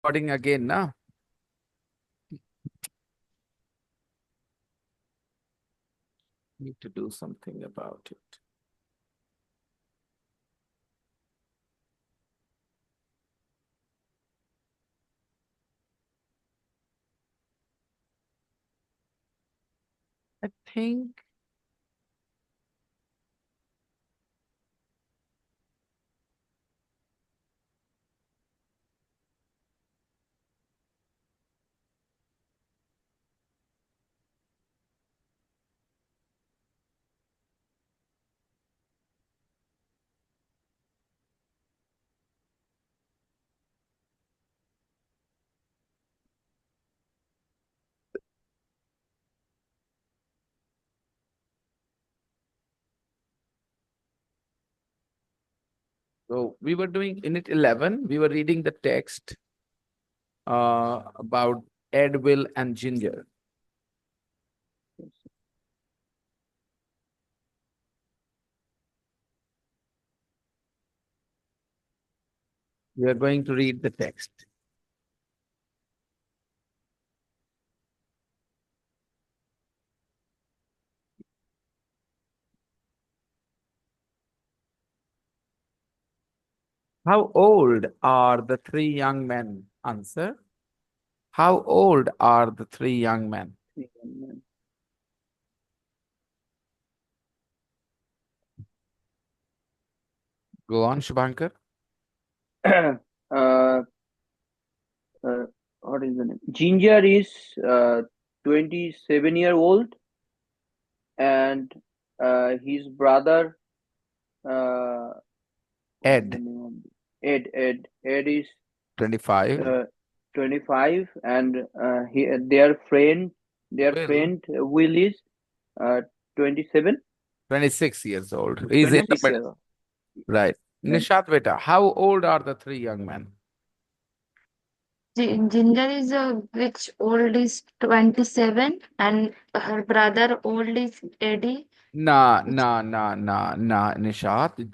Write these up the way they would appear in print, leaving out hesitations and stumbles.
Recording again, na? Need to do something about it. I think so. We were doing unit 11. We were reading the text about Ed, Will, and Ginger. We are going to read the text. How old are the three young men? Answer. How old are the three young men? Go on, Shubhankar. uh, uh, what is the name? Ginger is 27-year-old, and his brother, what is the Ed, name of Ed is 25. 25, and their friend, Will, Will is 27, 26 years old. He's in the 26 middle. year old. Right. Right. Nishat Beta, how old are the three young men? Ginger is which old is 27 and her brother old is 80. Nah, Nishat.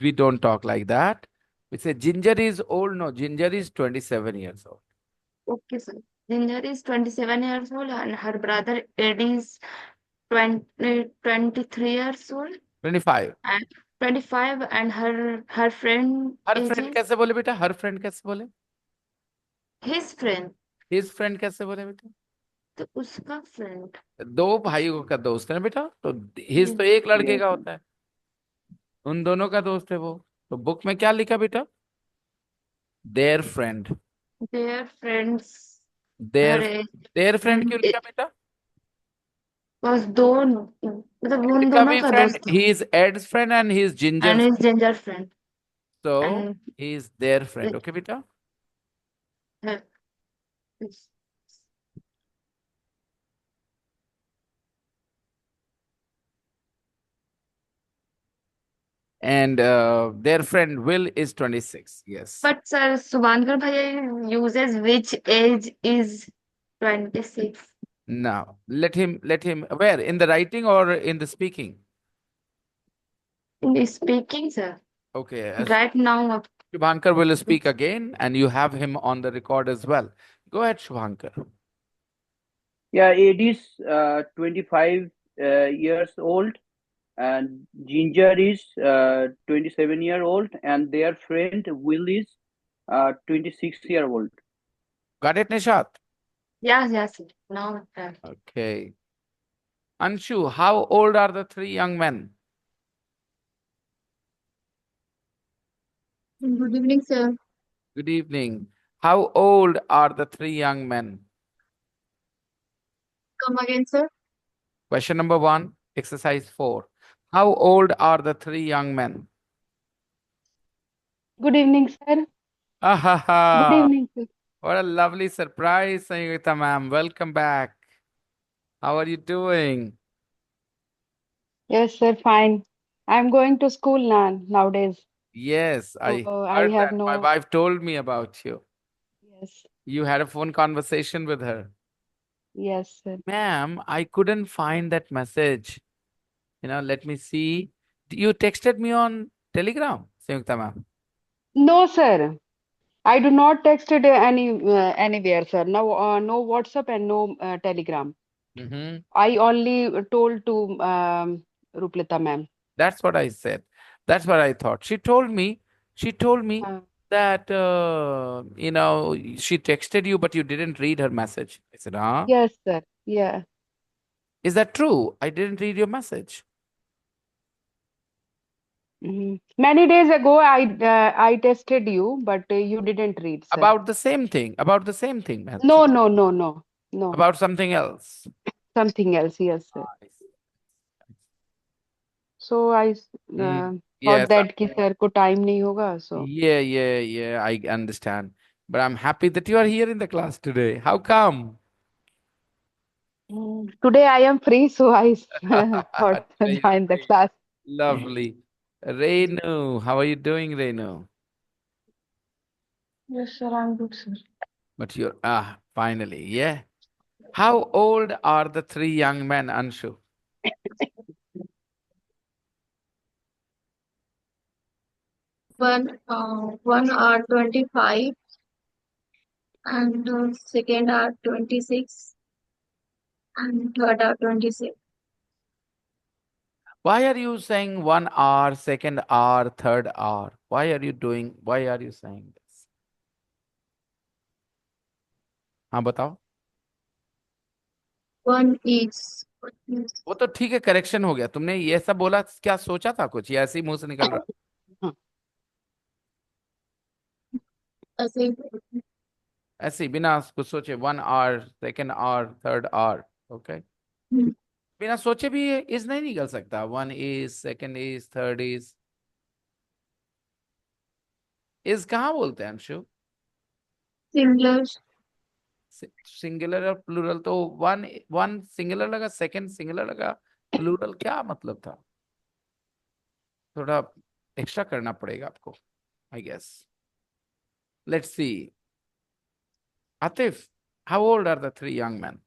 We don't talk like that. We say Ginger is old. No, Ginger is 27 years old. Okay, sir. Ginger is 27 years old and her brother Eddie is 23 years old 25. and 25 and her friend her is friend कैसे बोले बेटा? हर friend कैसे बोले? his friend. His friend कैसे बोले बेटा? तो उसका फ्रेंड दो भाइयों का दोस्त है ना बेटा, तो हिज तो एक लड़के Yes, का sir. होता है, उन दोनों का दोस्त है वो। तो बुक में क्या लिखा बेटा? Their friend. their friends their her age their friend क्यों and लिखा it बेटा? was दो मतलब उन इसका दोनों भी का फ्रेंड, दोस्त he is Ed's friend and he is and gingers, his ginger friend so and he is their friend. it, Okay बेटा? her, it's- And their friend Will is 26. Yes. but sir, Subhankar Bhaiya uses which age is 26 Now let him where, in the writing or in the speaking? in the speaking, sir. Okay, as Right now, Shubhankar will speak again and you have him on the record as well. Go ahead, Shubhankar. Yeah, Ed is 25 years old, and Ginger is 27-year-old, and their friend Will is 26-year-old. Got it, Nishat? yes, yes, sir. Now, Okay. Anshu, how old are the three young men? good evening, sir. Good evening. How old are the three young men? Come again, sir. Question number 1, exercise 4. How old are the three young men? Good evening, sir. Good Ah, evening, sir. what a lovely surprise, Sangeeta ma'am. Welcome back. How are you doing? Yes, sir, fine. I'm going to school now nowadays. Yes, So I I heard have that. My no, wife told me about you. yes, You had a phone conversation with her. yes, sir. Ma'am, I couldn't find that message. Let me see. You texted me on Telegram, Sangeeta ma'am. No, sir. I do not text it anywhere, sir. No, no WhatsApp and no Telegram. Mm-hmm. I only told to Ruplita ma'am. That's what I said. That's what I thought. She told me Uh, that, she texted you, but you didn't read her message. I said, huh? yes, sir. Yeah. Is that true? I didn't read your message. Many days ago, I tested you, but you didn't read, sir. About the same thing. About the same thing, No, Mansur. no, no, no, no. About something else. Something else. Yes, sir. I see. So I Mm, thought yes. that कि sir को time नहीं होगा. So Yeah. I understand. But I'm happy that you are here in the class today. How come? today I am free, so I thought to Today you're join the free. class. Lovely. Renu, how are you doing, Renu? Yes, sir, I'm good, sir. But you're finally, yeah. How old are the three young men, Anshu? One are 25 and second are 26 and third are 26. Why are you saying 1 hour, second hour, third hour? Why are you saying this? हाँ बताओ. One is वो तो ठीक है, correction हो गया. तुमने ये सब बोला, क्या सोचा था कुछ, या ऐसे ही मुंह से निकल रहा? ऐसे ऐसे ही बिना कुछ सोचे. 1 hour, second hour, third hour. Okay. बिना सोचे भी इज नहीं निकल सकता. 1 is, second is, third is कहाँ बोलते हैं अंशु? सिंगुलर सिंगुलर और प्लूरल तो वन वन सिंगुलर लगा, सेकंड सिंगुलर लगा, प्लूरल क्या मतलब था? थोड़ा एक्स्ट्रा करना पड़ेगा आपको, I guess. Let's see. Atif, how old are the three young men?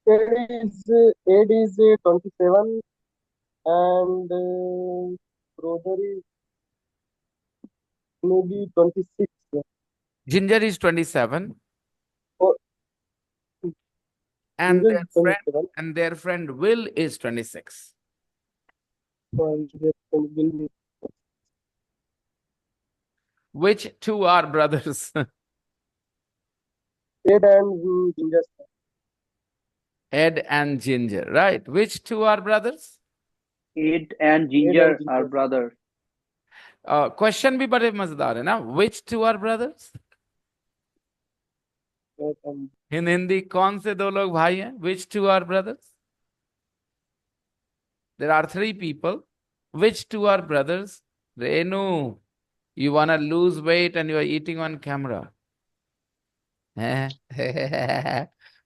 Age is 27 and brother is maybe 26. Ginger is 27 Oh, and Ginger is 27 their friend Will is 26. and their friend will be Which two are brothers? Ed and Ginger. Ed and Ginger, right? Which two are brothers? Ed and Ed Ginger and are Ginger. brothers. Question भी बड़े मजेदार है ना. Which two are brothers? Ed and इन हिंदी कौन से दो लोग भाई हैं? Which two are brothers? There are three people. Which two are brothers? Renu, you wanna lose weight and you are eating on camera. Eh?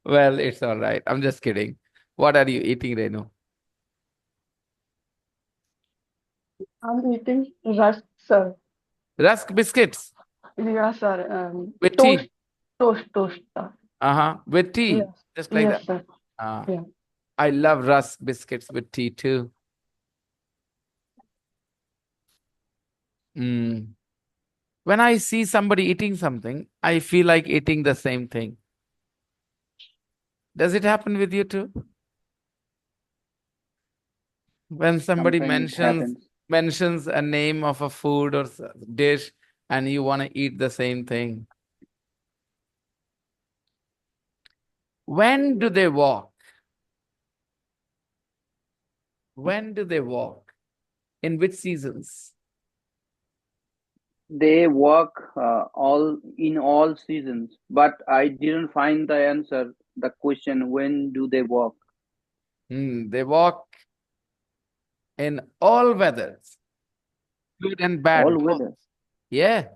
Well, it's all right. I'm just kidding. What are you eating, Renu? I'm eating rusk, sir. Rusk biscuits Yeah, sir. with Toast, tea. toast, sir. With tea. Yes, Just like yes, that. sir. Uh, Yeah. I love rusk biscuits with tea too. Mm. When I see somebody eating something, I feel like eating the same thing. Does it happen with you too? When somebody Sometimes it happens. mentions a name of a food or dish and you want to eat the same thing. When do they walk? When do they walk? In which seasons? They walk all seasons, but I didn't find the answer. The question: when do they walk? They walk in all weathers, good and bad All both. weather. Yeah.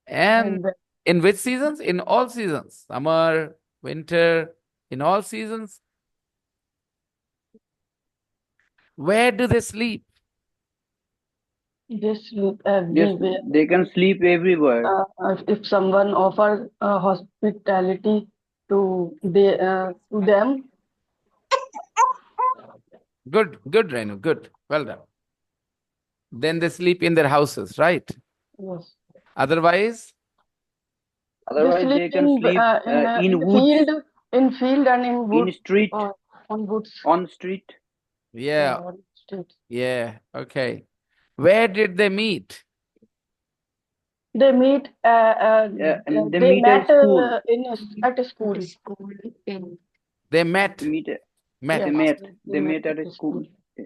And And in which seasons? In all seasons. Summer, winter, in all seasons. Where do they sleep? they sleep Yes, everywhere. they can sleep everywhere. If someone offers hospitality to them, Good, Renu, good. Well done. Then they sleep in their houses, right? Yes. Otherwise, They Otherwise, sleep they can in sleep in in the woods, field and in in wood street, on woods. on street. yeah, On streets. yeah, okay. Where did they meet? They meet. And they They meet at met school. at a school. The school in They They met. meet. Met. They Yes, met. they They met met at at a a school. school.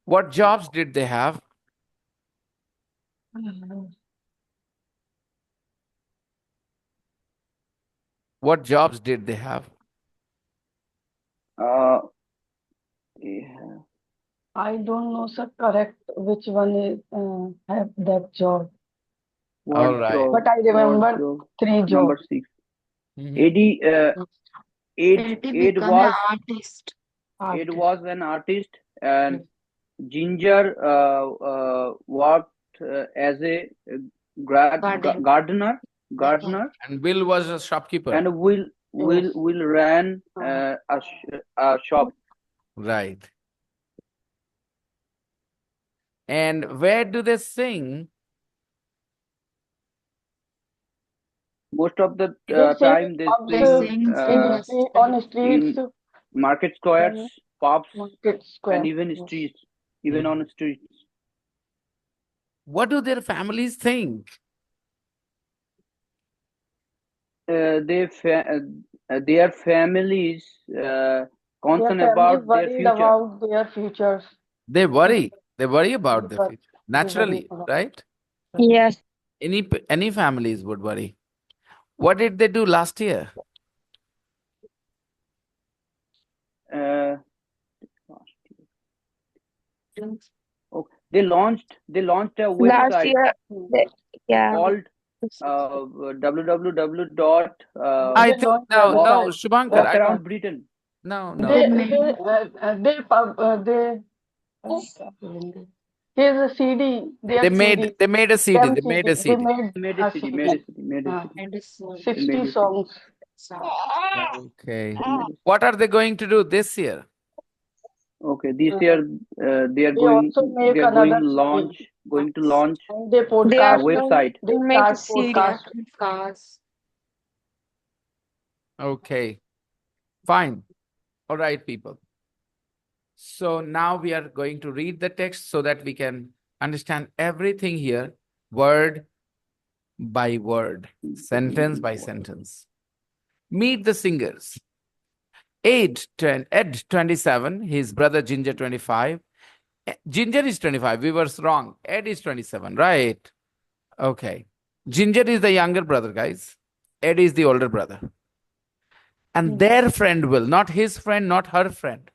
What jobs did they have? What jobs did they have? Uh, yeah. I don't know, sir, correct which one is have that job, All What right. job? but I What remember job? 3 Number jobs. 6. Mhm. Eddie. Ed. Eddie Ed become an was. artist. Ed Artist. was an artist, and Yes. Ginger worked as a Garden. gardener. Yeah. Gardener, And Bill was a shopkeeper. and Yes. will ran Uh, a shop. Right. And where do they sing? Most of the they sing time they pubs They sing sing in in a street, on streets in market squares, and pubs, market and square. even Yes. streets, even on streets. What do their families think? Their families Their concerned family about their worried future. about their futures. They worry. They worry about the Because future. they worry Naturally, about. right? Yes. Any families would worry. What did they do last year? Uh, they launched a Last website year, yeah. called www. I They think launched no, website. Shubhankar, Walk I Website. don't. around Britain. No, They no. made here's a CD. They Their made CD. they made a CD. Them They made a CD. They CD. made Made a a city. Made CD. a city. Made a Uh, city. and so They made 60 a city. songs. Okay. They made a What are they going to do this year? Okay, this Uh, year they also make they are going another to CD. launch And they They a are podcast. going website. They to make a start CD. podcast. cars. Okay, fine. All right, people. So now we are going to read the text so that we can understand everything here, word by word, sentence by sentence. Meet the singers. Ed 27, his brother Ginger 25. Ginger is 25. We were wrong. Ed is 27, right? Okay. Ginger is the younger brother, guys. Ed is the older brother. And their friend will, not his friend, not her friend.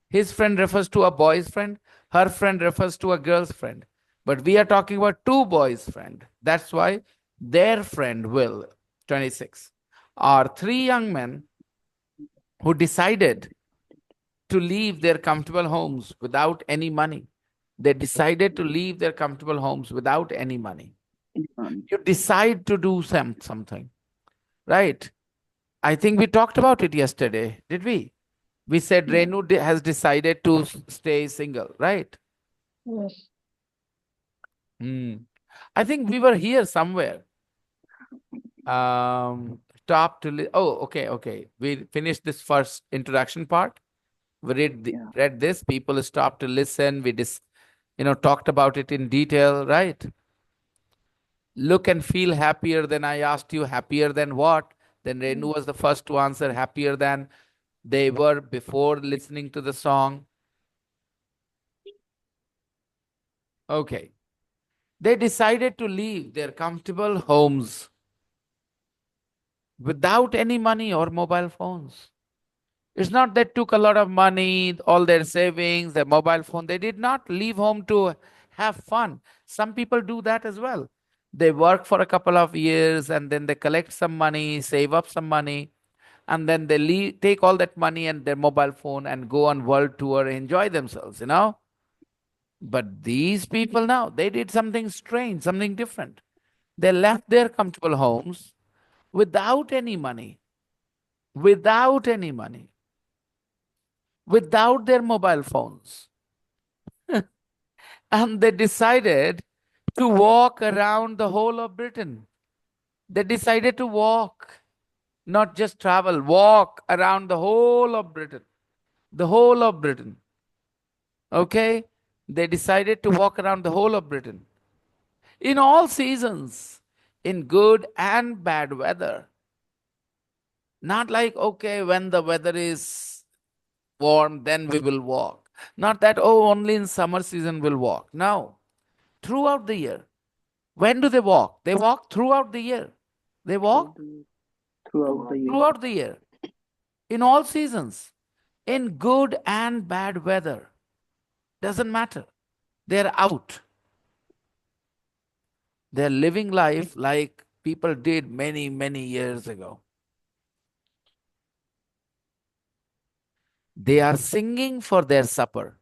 His friend refers to a boy's friend. Her friend refers to a girl's friend. But we are talking about two boys' friend. That's why their friend will, 26, are three young men who decided to leave their comfortable homes without any money. They decided to leave their comfortable homes without any money. You decide to do something, right? I think we talked about it yesterday, did we? We said Yeah. Renu has decided to stay single, right? Yes. I think we were here somewhere. Stop to okay. We finished this first introduction part. We read this. People stopped to listen. We talked about it in detail, right? Look and feel happier than I asked you. Happier than what? Then Renu was the first to answer. Happier than they were before listening to the song. Okay. They decided to leave their comfortable homes without any money or mobile phones. It's not they took a lot of money, all their savings, their mobile phone. They did not leave home to have fun. Some people do that as well. They work for a couple of years and then they collect some money, save up some money, and then they take all that money and their mobile phone and go on world tour, enjoy themselves. But these people now, they did something strange, something different. They left their comfortable homes without any money, without any money, without their mobile phones. And they decided to walk around the whole of Britain. They decided to walk, not just travel, walk around the whole of Britain. The whole of Britain. Okay? They decided to walk around the whole of Britain in all seasons, in good and bad weather. Not like, okay, when the weather is warm, then we will walk. Not that, oh, only in summer season we'll walk. No, throughout the year. When do they walk? They walk throughout the year. They walk throughout the year. throughout the year, in all seasons, in good and bad weather. Doesn't matter. They're out. They're living life like people did many, many years ago. They are singing for their supper.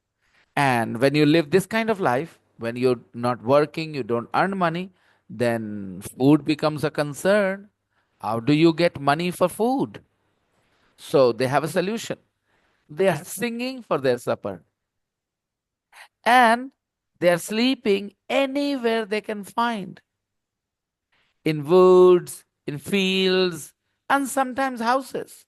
And when you live this kind of life, when you're not working, you don't earn money, then food becomes a concern. How do you get money for food? So they have a solution. They are singing for their supper. And they are sleeping anywhere they can find, in woods, in fields, and sometimes houses.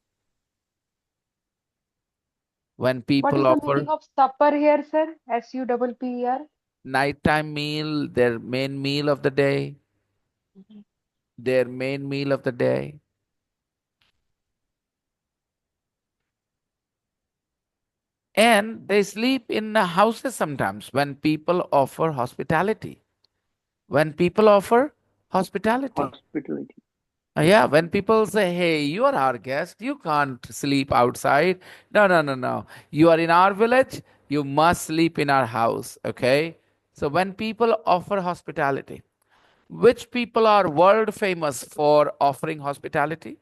When What people is the meaning offer of supper here, sir? SUPPER. nighttime meal, their main meal of the day, Mhm. their main meal of the day. And they sleep in the houses sometimes when people offer hospitality. When people offer hospitality. Hospitality. Yeah, when people say, hey, you are our guest, you can't sleep outside. No, no, no, no. You are in our village, you must sleep in our house. Okay? So when people offer hospitality, which people are world famous for offering hospitality?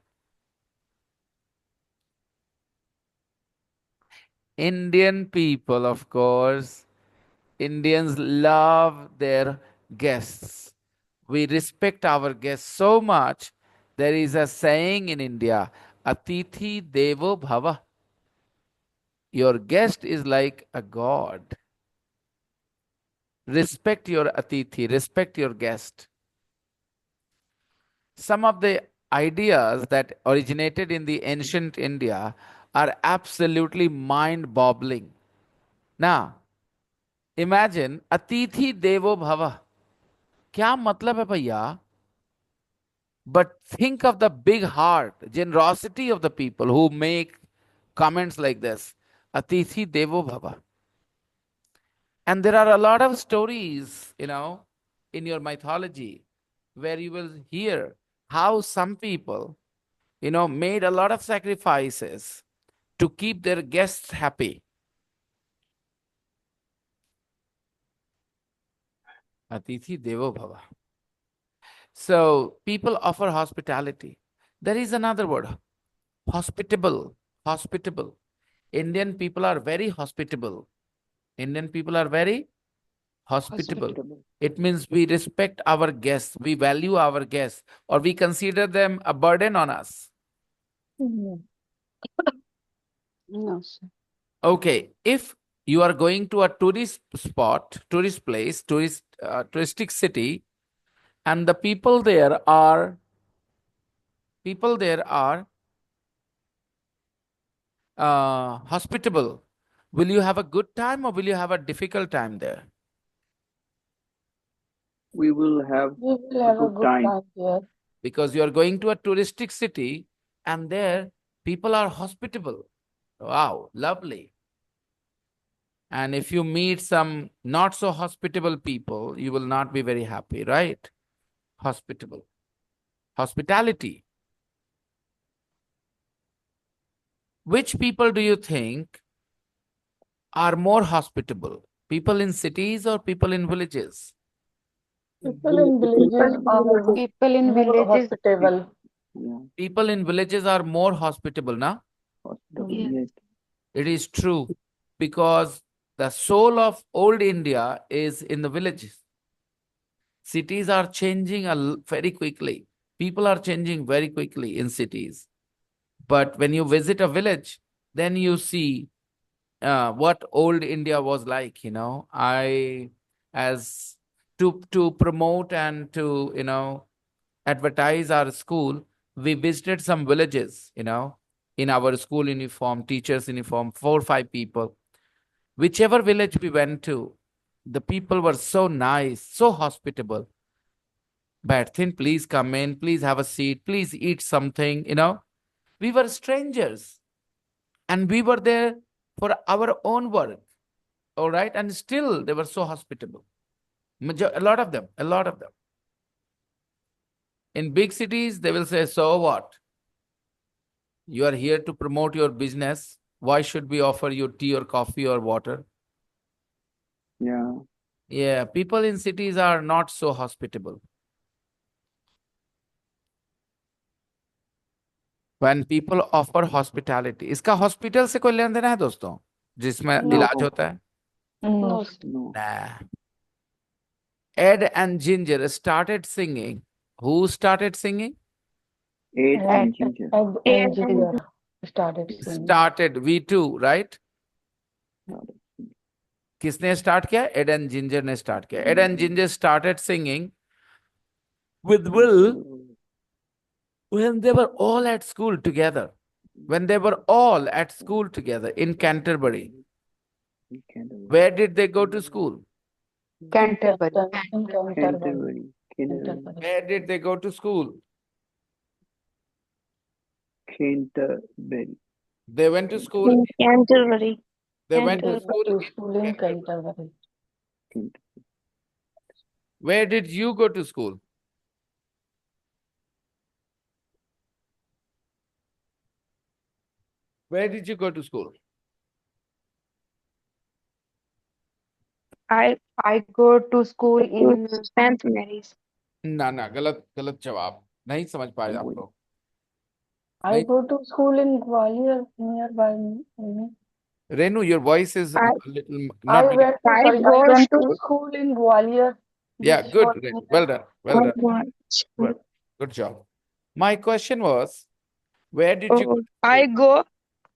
Indian people, of course. Indians love their guests. We respect our guests so much. There is a saying in India, Atithi Devo Bhava. Your guest is like a god. Respect your Atithi, respect your guest. Some of the ideas that originated in the ancient India are absolutely mind boggling. Now, imagine Atithi Devo Bhava. क्या मतलब है भैया? But think of the big heart, generosity of the people who make comments like this. Atithi Devo Bhava. And there are a lot of stories, in your mythology where you will hear how some people, made a lot of sacrifices to keep their guests happy. Atithi Devo Bhava. So people offer hospitality. There is another word, hospitable. Hospitable. Indian people are very hospitable. Indian people are very hospitable. Hospitable. It means we respect our guests, we value our guests, or we consider them a burden on us. Mhm. No, sir. Okay, if you are going to a tourist spot, tourist place, touristic city, and the people there are hospitable, will you have a good time or will you have a difficult time there? We will have We will a have a good good time. time there. Because you are going to a touristic city and there people are hospitable. Wow, lovely. And if you meet some not so hospitable people, you will not be very happy, right? Hospitable. Hospitality. Which people do you think are more hospitable? People in cities or people in villages? People in villages are People in more villages. hospitable. Yeah, People in villages are more hospitable, now. hospitable. Yes. Yes. It is true because the soul of old India is in the villages. Cities are changing very quickly. People are changing very quickly in cities. But when you visit a village, then you see what old India was like. I, as to promote and to, advertise our school, we visited some villages, in our school uniform, teachers uniform, 4 or 5 people. Whichever village we went to, the people were so nice, so hospitable. Berthin, please come in, please have a seat, please eat something, We were strangers and we were there for our own work, all right? And still they were so hospitable. A lot of them, a lot of them. In big cities, they will say, so what? You are here to promote your business. Why should we offer you tea or coffee or water? Yeah. Yeah, people in cities are not so hospitable. When people offer hospitality, इसका hospital से कोई लेन then है दोस्तों, जिसमें No, इलाज होता है? no, No. sir. No. Nah. Ed and Ginger started singing. Who started singing? Ed Ed, and Ginger. Ed and Ginger started singing. Started, we too, right? Started singing. किसने start किया? Ed and Ginger ने start किया. Ed and Ginger started singing with Will when they were all at school together. When they were all at school together in Canterbury. In Canterbury. Where did they go to school? Canterbury. In Canterbury. Canterbury. Canterbury. Canterbury. Where did they go to school? Canterbury. They went to school. In Canterbury. They went They to went school. to school in Canterbury. Canterbury. Where did you go to school? Where did you go to school? I I go to school in St. Mary's. ना ना, गलत गलत जवाब, नहीं समझ पाए आप लोग. I नहीं. go to school in Gwalior nearby me. Renu, your voice is I- a little I not very. went to, I sorry, I go went to to- school in Gwalior. Yeah, which good. was Renu. near- Well done. Well done. Oh, Well, good job. My question was, where did you? oh, I go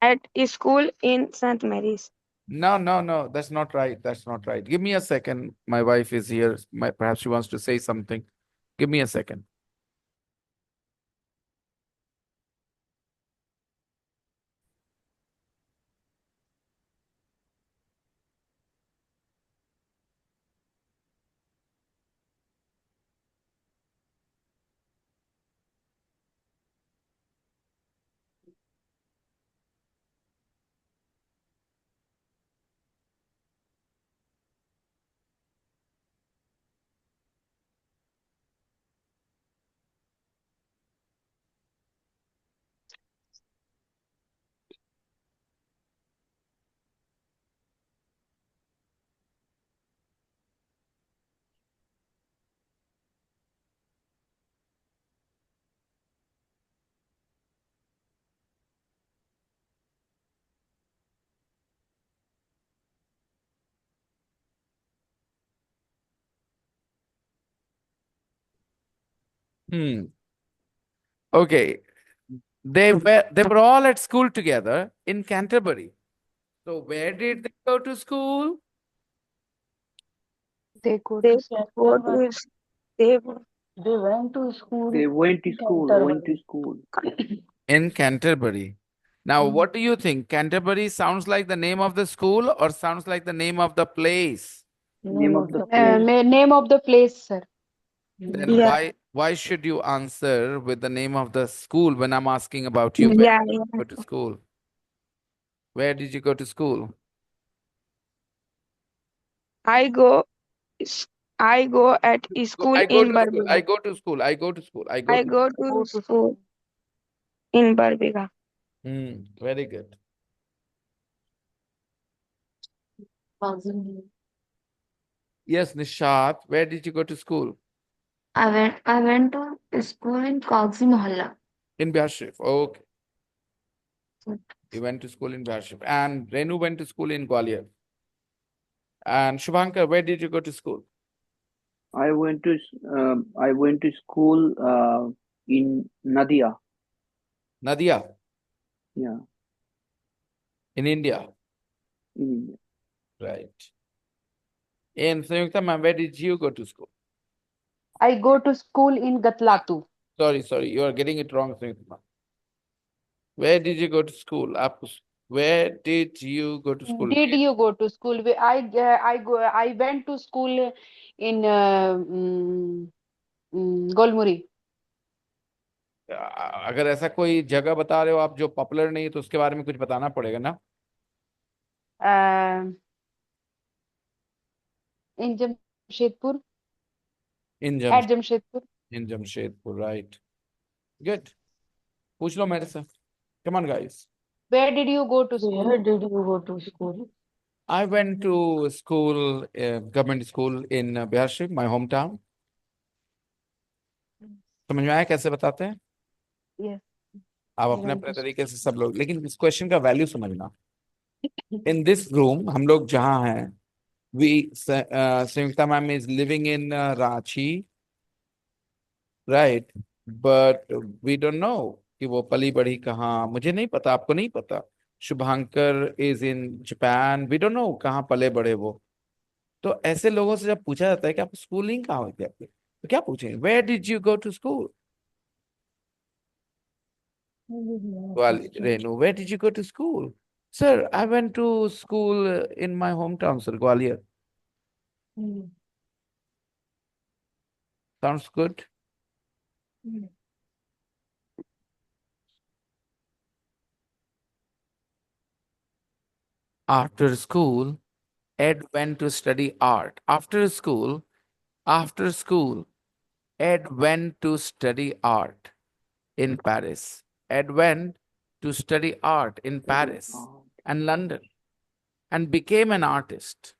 at a school in St. Mary's. No, no, no. That's not right. That's not right. Give me a second. My wife is here. Perhaps she wants to say something. Give me a second. Okay. They were all at school together in Canterbury. So where did they go to school? they go They to go to they They went to school. They went to in school. Canterbury. Went to school. In Canterbury. Now, what do you think? Canterbury sounds like the name of the school or sounds like the name of the place? Name of the name of the place, sir. Then Yeah. why should you answer with the name of the school when I'm asking about you? Where Yeah, did you yeah. go to school? Where did you go to school? I go I go at a school I go in to school. I Birmingham. go to school. I go to school. I go I to go to school in Birmingham. Very good. Yes, Nishat, where did you go to school? I went to school in Kagzi Mohalla. In Biharshif. Okay. You went to school in Biharshif. And Renu went to school in Gwalior. And Shubhankar, where did you go to school? I went to school in Nadia. Nadia. Yeah. In India. In India. Right. And Sanyukta ma'am, where did you go to school? I go to school in Gatlatu. Sorry, you are getting it wrong, Sangeeta. Where did you go to school? Where did you go to school? Did you go to school? I went to school in Golmuri. अगर ऐसा कोई जगह बता रहे हो आप जो popular नहीं है तो उसके बारे में कुछ बताना पड़ेगा ना. Uh, in Jamshedpur. In At जम Jamshedpur. इन जमशेदपुर, राइट. गुड. पूछ लो मेरे से. Come on guys. Where did you go to school? Where did you go to school? I went to school, government school in Bihar Sharif, my hometown. समझ में आया कैसे बताते हैं Yes. आप I अपने went अपने to तरीके से सब लोग, लेकिन इस क्वेश्चन का वैल्यू समझना. इन दिस रूम हम लोग जहाँ हैं, we Sanyukta ma'am is living in Ranchi, right, but we don't know कि वो पली बढ़ी कहाँ. मुझे नहीं पता, आपको नहीं पता. Shubhankar is in Japan, we don't know कहाँ पले बढ़े वो. तो ऐसे लोगों से जब पूछा जाता है कि आप स्कूलिंग कहाँ हुई थी आपकी, तो क्या पूछेंगे? Where did you go to school? Renu, where did you go to school? Sir, I went to school in my hometown, sir, Gwalior. Hmm. Sounds good? Hmm. After school, Ed went to study art. After school, Ed went to study art in Paris. Ed went to study art in Paris and London and became an artist.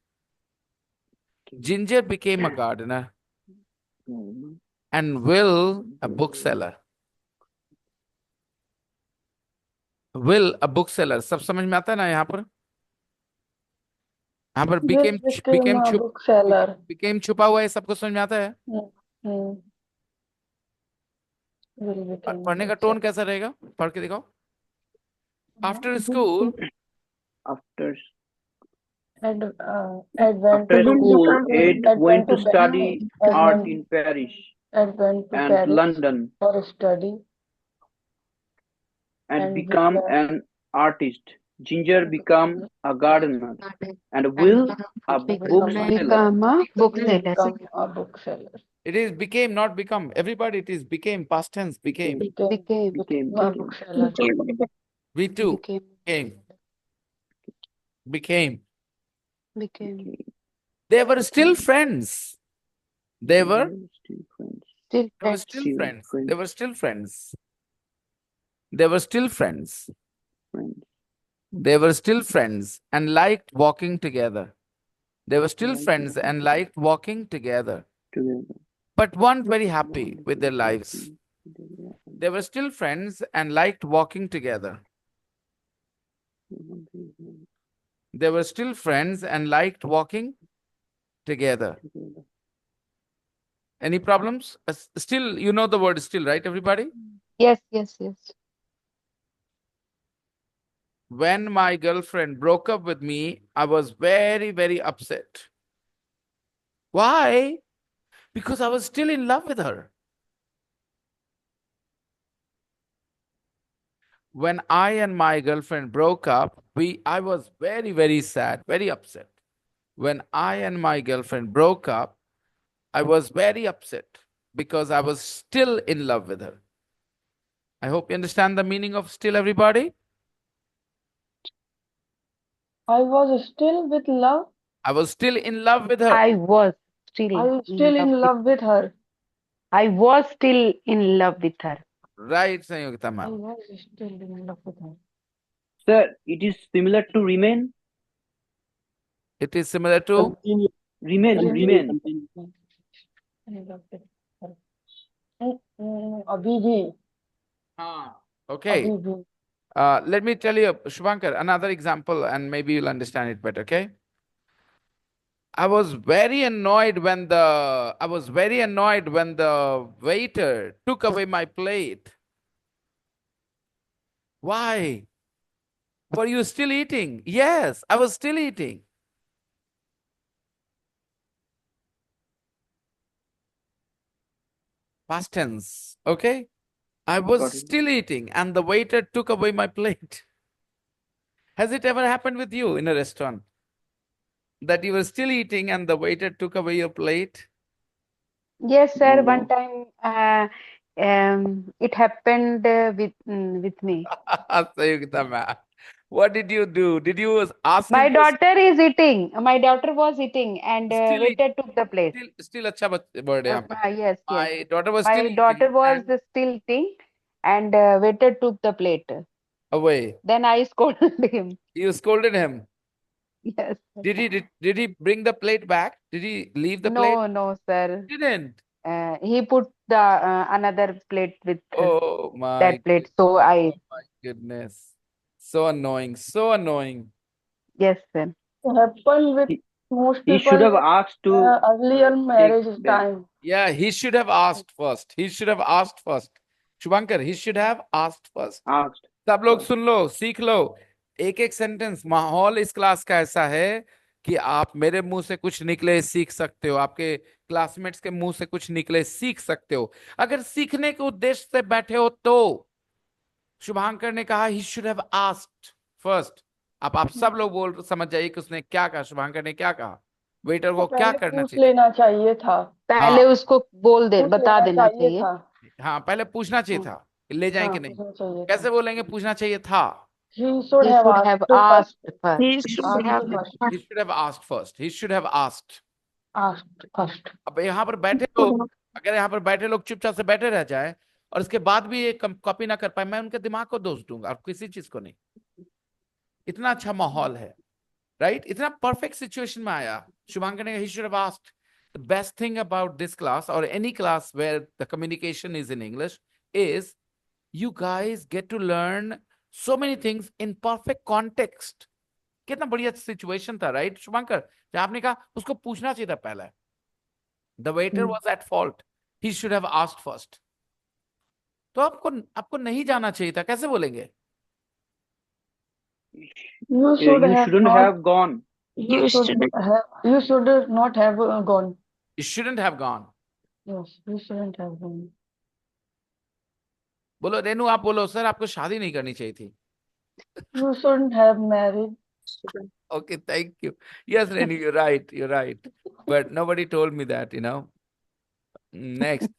Ginger became a gardener and Will a bookseller. Will a bookseller. सब समझ में आता है ना यहाँ पर? यहाँ पर Will became became a bookseller. became छुपा हुआ है, सबको समझ में आता है? Hmm. Hmm. Will और became a पढ़ने का bookseller. टोन कैसा रहेगा? पढ़ के दिखाओ. After school, After Ed went after to school, Ed Ed went to to study Ed art went in Paris Ed went to and Paris London for study and and become an artist. Ginger become a gardener and Will a bookseller. Become a bookseller. become a bookseller. it is became, not become. Everybody, it is became, past tense, became. Became. A bookseller. We too Became. became. Became. They were still friends. They were Still friends. Still They were friends. still Still friends. friends. They were still friends. They were still friends. Friends. They were still friends and liked walking together. They were still Liked friends and liked walking together, Together. but weren't very happy with their lives. They were still friends and liked walking together. They were still friends and liked walking together. Any problems? Still, you know the word still, right, everybody? Yes, yes, yes. When my girlfriend broke up with me, I was very, very upset. Why? Because I was still in love with her. When I and my girlfriend broke up, I was very, very sad, very upset. When I and my girlfriend broke up, I was very upset because I was still in love with her. I hope you understand the meaning of still, everybody. I was still with love. I was still in love with her. I was still I was still in love with her. I was still in love with her. Right, Sanyogita I ma'am. was still in love with her. Sir, it is similar to remain. It is similar to Continue. Remain. Continue. In love with her. अभी भी. okay. अभी भी. Let me tell you, Shubhankar, another example, and maybe you'll understand it better, okay? I was very annoyed when the waiter took away my plate. Why? Were you still eating? Yes, I was still eating. Past tense. Okay. I was Got it. still eating and the waiter took away my plate. Has it ever happened with you in a restaurant that you were still eating and the waiter took away your plate? Yes, sir. One No. time, it happened with me. Sayukita ma'am. What did you do? Did you ask him My to daughter is eating. My daughter was eating, and still eat? waiter took the plate. Still अच्छा word है यहाँ पे. Yes, yes. My daughter was still My eating daughter was and still eating, and waiter took the plate. away. Then I scolded him. You scolded him. Yes. Did he bring the plate back? Did he leave the plate? No, no, sir. Didn't. He put the another plate with Oh my that plate. So I, oh my goodness. So annoying. So annoying. yes, sir. Happen with He, most he should have people asked to earlier take marriage them. time. Yeah, he should have asked first. He should have asked first. Shubhankar, he should have asked first. Asked सब लोग first. सुन लो, सीख लो. एक एक sentence. माहौल इस class का ऐसा है कि आप मेरे मुंह से कुछ निकले सीख सकते हो, आपके क्लासमेट्स के मुंह से कुछ निकले सीख सकते हो. अगर सीखने के उद्देश्य से बैठे हो तो शुभांकर ने कहा he should have asked first. आप सब लोग बोल समझ जाइए कि उसने क्या कहा, शुभांकर ने क्या कहा, वेटर तो को क्या पहले करना पूछ चाहिए. लेना चाहिए था। पहले हाँ उसको पूछ बता लेना देना चाहिए चाहिए. था। हाँ, पहले पूछना चाहिए हाँ. था कि ले जाएं हाँ, कि नहीं. पूछना चाहिए कैसे था। बोलेंगे पूछना चाहिए था? He should He have should have asked first. asked first. He should Asked have first. He should have asked first. He should have asked. Asked first. अब यहाँ पर बैठे लोग, अगर यहाँ पर बैठे लोग चुपचाप से बैठे रह जाए और इसके बाद भी ये कॉपी ना कर पाए, मैं उनके दिमाग को दोष दूंगा और किसी चीज को नहीं. इतना अच्छा माहौल है, राइट? इतना परफेक्ट सिचुएशन में आया. शुभांकर ने he should have asked. The best thing about this class or any class where the communication is in English is you guys get to learn so many things in perfect context. कितना बढ़िया situation था, right Shubhankar? जब आपने कहा उसको पूछना चाहिए था पहले. The waiter was at fault. He should have asked first. तो आपको नहीं जाना चाहिए था, कैसे बोलेंगे? You should You have shouldn't not. have gone. You should have. You should not have gone. You shouldn't have gone. Yes, you shouldn't have gone. बोलो रेनू, आप बोलो सर आपको शादी नहीं करनी चाहिए थी. You shouldn't have married. Okay, thank you. Yes, Renu, you're right. You're right. But nobody told me that, you know. Next.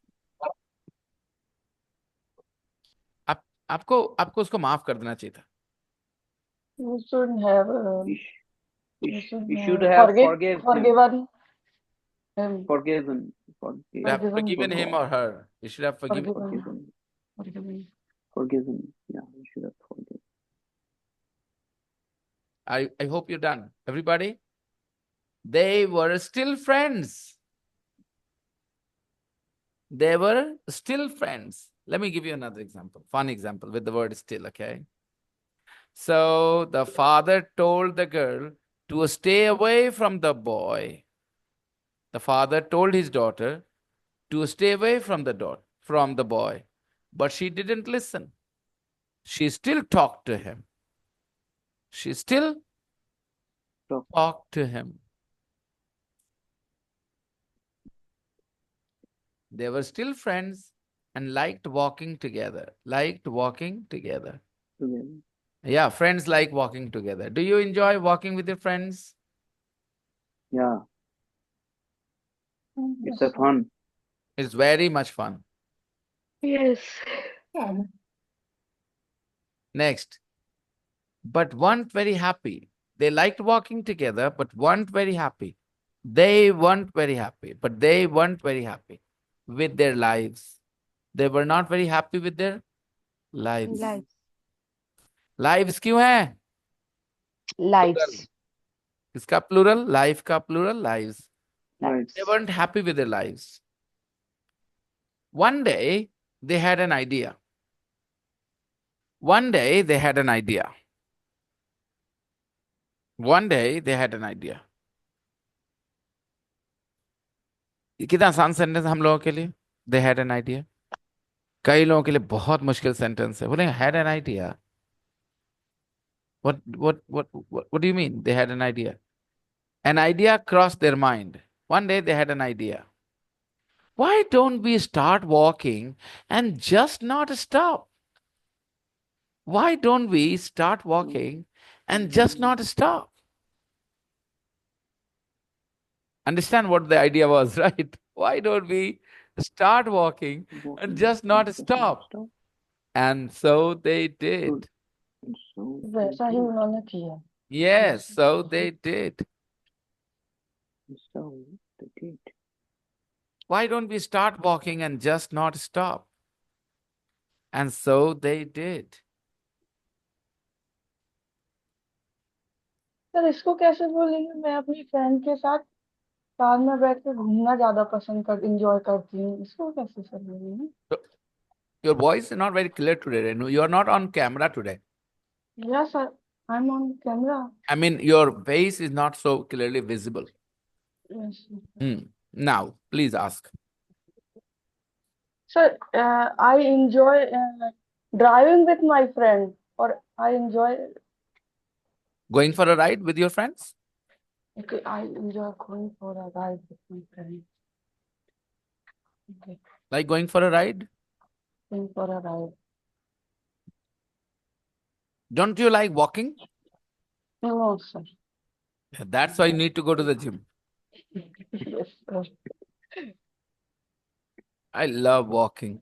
आपको आपको उसको माफ कर देना चाहिए था. You shouldn't have. You, You sh- should you should have forgive him. forgiven him. Forgiven. You have forgiven him or her. You should have forgiven. Forgiven. Forgiven. Forgiven. Forgiven. Yeah, you should have forgiven. I hope you're done. Everybody? They were still friends. They were still friends. Let me give you another example. Fun example with the word still, okay? So the father told the girl to stay away from the boy. The father told his daughter to stay away from the boy, but she didn't listen. She still talked to him. She still talked to him. They were still friends and liked walking together. Liked walking together. Together. Yeah, friends like walking together. Do you enjoy walking with your friends? Yeah, it's a fun. It's very much fun. Yes. Next. But weren't very happy. They liked walking together, but weren't very happy. They weren't very happy, but they weren't very happy with their lives. They were not very happy with their lives. Lives. Lives क्यों है? Lives. इसका plural, life का plural, lives. Right. They weren't happy with their lives. One day, they had an idea. One day, they had an idea. One day, they had an idea. ये कितना आसान sentence हम लोगों के लिए? They had an idea. कई लोगों के लिए बहुत मुश्किल सेंटेंस है. बोले had an idea. What do you mean? They had an idea. An idea crossed their mind. One day they had an idea. Why don't we start walking and just not stop? Why don't we start walking and just not stop? Understand what the idea was, right? Why don't we start walking and just not stop? And so they did. वैसा ही उन्होंने किया. Yes, so they did. So they did. Why don't we start walking and just not stop? And so they did. Sir इसको कैसे बोलेंगे? मैं अपनी friend के साथ कार में बैठ के घूमना ज्यादा इंजॉय करती हूँ. इसको कैसे सर बोलेंगे? So, your voice is not very clear today, Renu. You are not on camera today. Yes, sir. I'm on camera. I mean, your face is not so clearly visible. Yes, sir. Now, please ask. Sir, I enjoy driving with my friend, or I enjoy. Going for a ride with your friends? Okay, I enjoy going for a ride with my friend. Okay, Like going for a ride? going for a ride. Don't you like walking? No, sir. That's why you need to go to the gym. Yes, sir. I love walking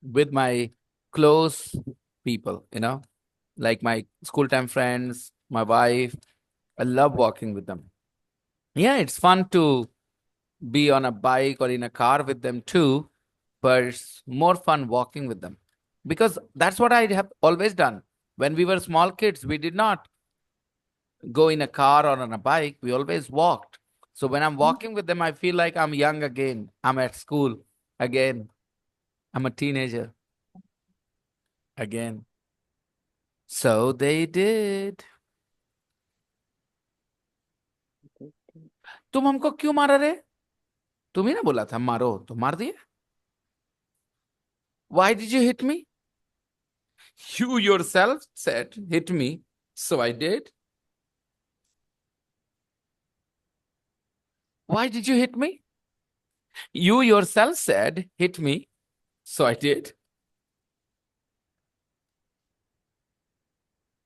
with my close people, like my school time friends, my wife. I love walking with them. Yeah, it's fun to be on a bike or in a car with them too, but it's more fun walking with them because that's what I have always done. When we were small kids, we did not go in a car or on a bike. We always walked. So when I'm walking with them, I feel like I'm young again. I'm at school again. I'm a teenager again. So they did. तुम हमको क्यों मारा रे? तुम ही ना बोला था मारो, तो मार दिए. Why did you hit me? You yourself said hit me, so I did. Why did you hit me? You yourself said hit me, so I did.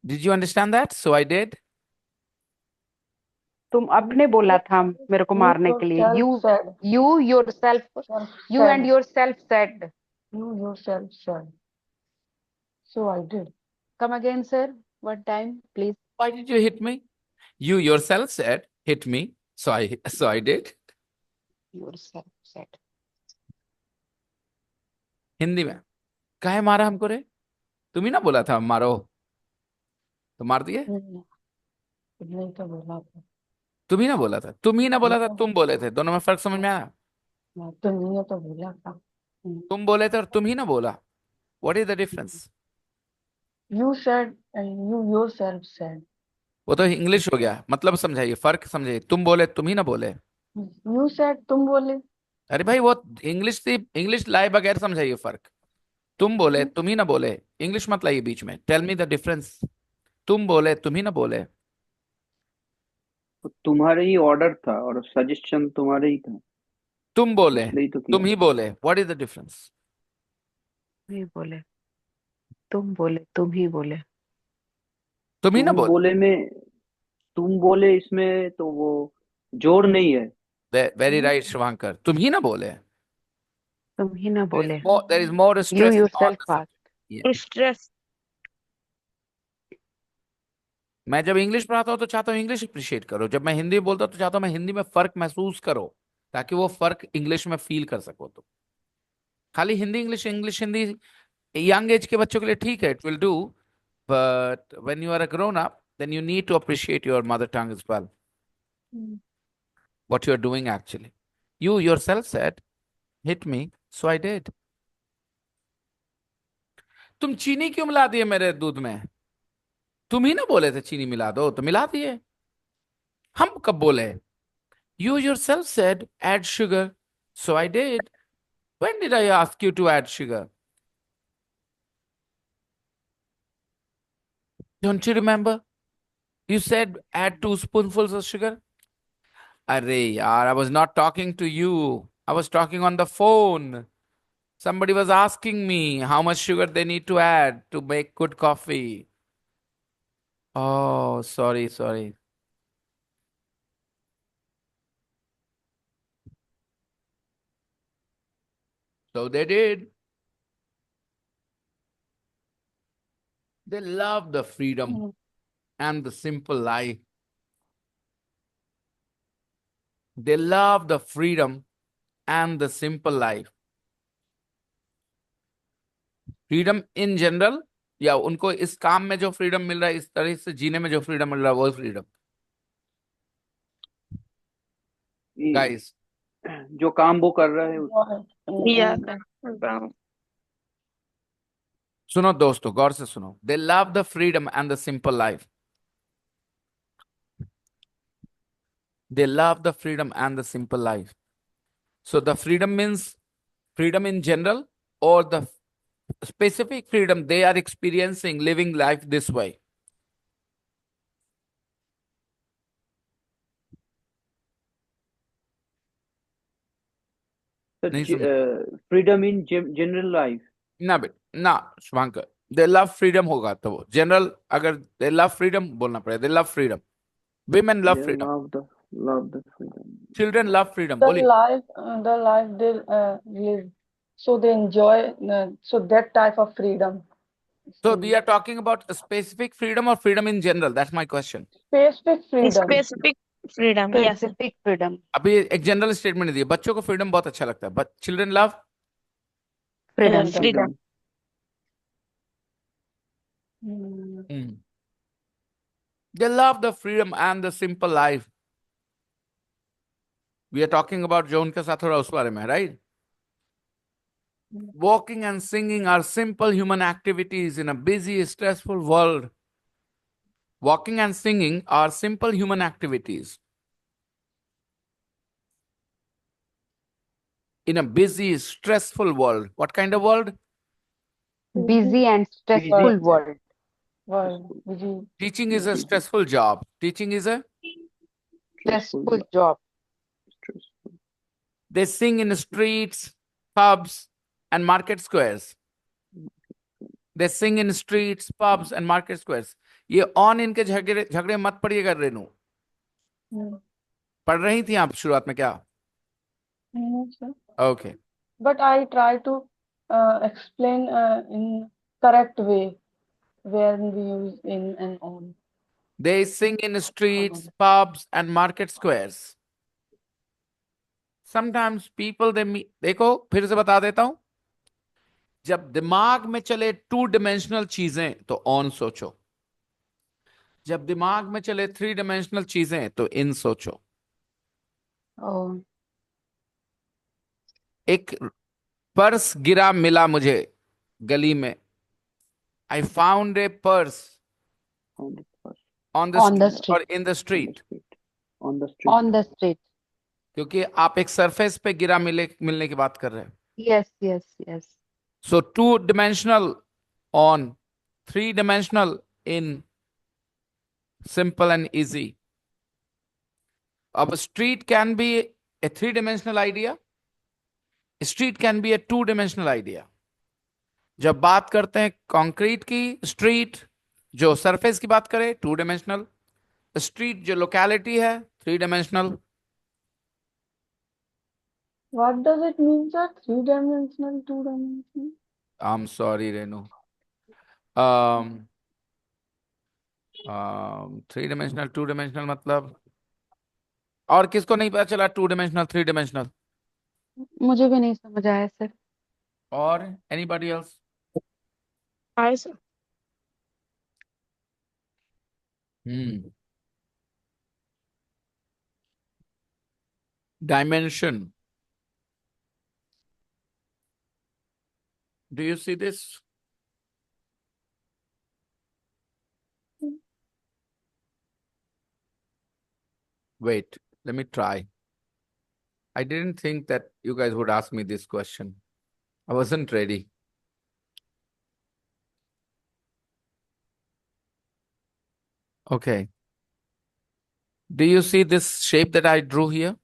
Did you understand that? So I did. तुम अपने बोला था मेरे को मारने के लिए. You yourself said. You yourself said. So I did. Come again, sir. One time, please. Why did you hit me? You yourself said hit me, so I did. Yourself said. Hindi में काहे मारा हमको रे? तुम ही ना बोला था मारो, तो मार दिए. नहीं तो बोला था. तुम ही ना बोला था. तुम ही ना बोला था, तुम बोले थे. दोनों में फर्क समझ में आया? तुमने तो बोला था. तुम बोले थे और तुम ही ना बोला. What is the difference? You said and you yourself said. वो तो इंग्लिश हो गया. मतलब समझाइए, फर्क समझाइए. तुम बोले, तुम ही ना बोले. You said, तुम बोले. अरे भाई, वो इंग्लिश थी. इंग्लिश लाए बगैर समझाइए फर्क. तुम बोले, तुम ही ना बोले. इंग्लिश मत लाइए बीच में. Tell me the difference. तुम बोले, तुम ही ना बोले. तुम्हारे ही ऑर्डर था और सजेशन तुम्हारे ही था. तुम बोले, इसलिए तो तुम किया. ही बोले. What is the difference? नहीं बोले. तुम बोले, तुम ही बोले. तुम ही ना तुम बोले. बोले में तुम बोले इसमें तो वो जोड़ नहीं है. Very right Shivankar. तुम ही ना बोले. तुम ही ना बोले. There is more You stress on yourself the subject. Yeah. Stress. मैं जब इंग्लिश पढ़ाता हूँ तो चाहता हूँ इंग्लिश अप्रिशिएट करो. जब मैं हिंदी बोलता हूँ तो चाहता हूँ मैं हिंदी में फर्क महसूस करो, ताकि वो फर्क इंग्लिश में फील कर सको. तो खाली Hindi English English Hindi young age के बच्चों के लिए ठीक है, it will do. But when you are a grown up, then you need to appreciate your mother tongue as well. What you are doing actually. You yourself said hit me, so I did. तुम चीनी क्यों मिला दिए मेरे दूध में? तुम ही ना बोले थे चीनी मिला दो, तो मिला दिए. हम कब बोले? You yourself said add sugar, so I did. When did I ask you to add sugar? Don't you remember? You said add 2 spoonfuls of sugar. Arey, yaar, I was not talking to you. I was talking on the phone. Somebody was asking me how much sugar they need to add to make good coffee. Oh, sorry, sorry. So they did. They love the freedom Mm. and the simple life. They love the freedom and the simple life. Freedom in general या उनको इस काम में जो freedom मिल रहा है, इस तरह से जीने में जो फ्रीडम मिल रहा है, वो फ्रीडम ये गाइस. जो काम वो कर रहा है Yeah. सुनो दोस्तों, गौर से सुनो. दे love the freedom and the simple life. They love the freedom and the simple life. So the freedom means freedom in general, or the specific freedom they are experiencing living life this way. नहीं समझ freedom in general life. ना बेट ना शुभांकर. दे love freedom होगा तो वो general. अगर दे love freedom बोलना पड़ेगा. दे love freedom. Women love freedom. love the freedom. Children love freedom. The बोलिए. life they live, so they enjoy, so that type of freedom. So we are talking about a specific freedom or freedom in general? That's my question. Specific freedom. Specific freedom. Yes. Specific freedom. अभी एक general statement दिया. बच्चों को freedom बहुत अच्छा लगता है, but children love Freedom. Freedom. they love the freedom and the simple life. We are talking about जो उनके साथ हो रहा है उस बारे में, right? Walking and singing are simple human activities in a busy, stressful world. Walking and singing are simple human activities in a busy, stressful world. What kind of world? Busy and stressful world. World. Teaching is a stressful job. Teaching is a Stressful job. They sing in streets, pubs, and market squares. They sing in streets, pubs, and market squares. ये on इनके झगड़े झगड़े मत पड़िएगा रेनू. पढ़ रही थी आप शुरुआत में क्या? Okay. But I try to explain in correct way when we use in and on. They sing in streets, pubs, and market squares. Sometimes people they meet. देखो फिर से बता देता हूं. जब दिमाग में चले टू डिमेंशनल चीजें तो ऑन सोचो. जब दिमाग में चले थ्री डिमेंशनल चीजें तो इन सोचो. Oh. एक पर्स गिरा मिला मुझे गली में. I found a purse on the On the street or street. in the street. On the street. On the street. क्योंकि आप एक सरफेस पे गिरा मिलने की बात कर रहे हैं. Yes, yes, yes. So two dimensional on, three dimensional in, simple and easy. अब street can be a three dimensional idea. Street can be a two dimensional idea. जब बात करते हैं कंक्रीट की स्ट्रीट, जो सरफेस की बात करें टू डिमेंशनल. स्ट्रीट जो लोकेलिटी है three dimensional. What does it mean, sir? Three-dimensional, two-dimensional? I'm sorry, Renu. Three dimensional two dimensional मतलब और किसको नहीं पता चला टू डिमेंशनल थ्री डिमेंशनल? मुझे भी नहीं समझ आया सर. और anybody else? Hi, sir. Dimension. Do you see this? Wait, let me try. I didn't think that you guys would ask me this question. I wasn't ready. Okay. Do you see this shape that I drew here?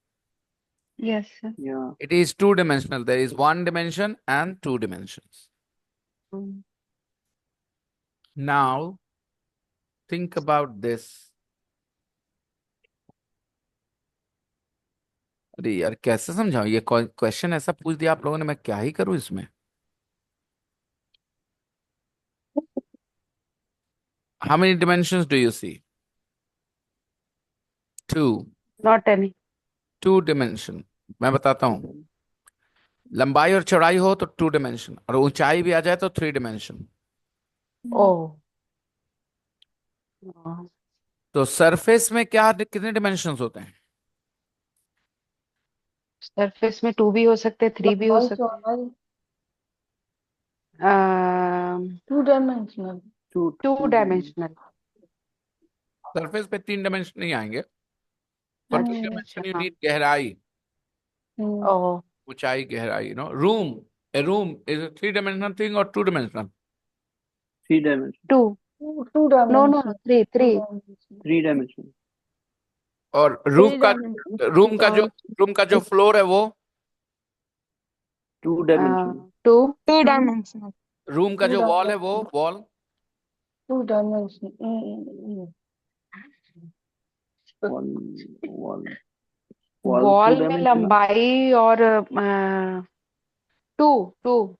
Yes, sir. Yeah. It is two-dimensional. There is one dimension and two dimensions. Mm. Now, think about this. अरे यार कैसे समझाऊं ये question ऐसा पूछ दिया आप लोगों ने मैं क्या ही करूं इसमें How many dimensions do you see? Two. Not any. Two dimension. मैं बताता हूं लंबाई और चौड़ाई हो तो टू डिमेंशन और ऊंचाई भी आ जाए तो थ्री डिमेंशन Oh. हाँ, तो सरफेस में क्या कितने डिमेंशंस होते हैं सरफेस में 2 भी हो सकते, 3 भी हो लंबाई सकते। चौड़ाई अम, 2 डायमेंशनल। Two. 2 डायमेंशनल। सरफेस पे तीन डिमेंशन नहीं आएंगे पर टू अच्छा, डिमेंशन यू हाँ। नीड गहराई ओह, ऊंचाई गहराई room a room is a three dimensional thing और two dimensional 3 dimension. 2। Two no, no, dimensional. 3, 3। 3 dimension. और Three dimensions. रूम का जो फ्लोर है वो 2 dimension. 2। 2 dimensional. रूम का टू जो वॉल है वो dimensional. Wall 2 dimensional. Wall. Wall. Wall. Wall में 2 dimensional. लंबाई और 2, 2।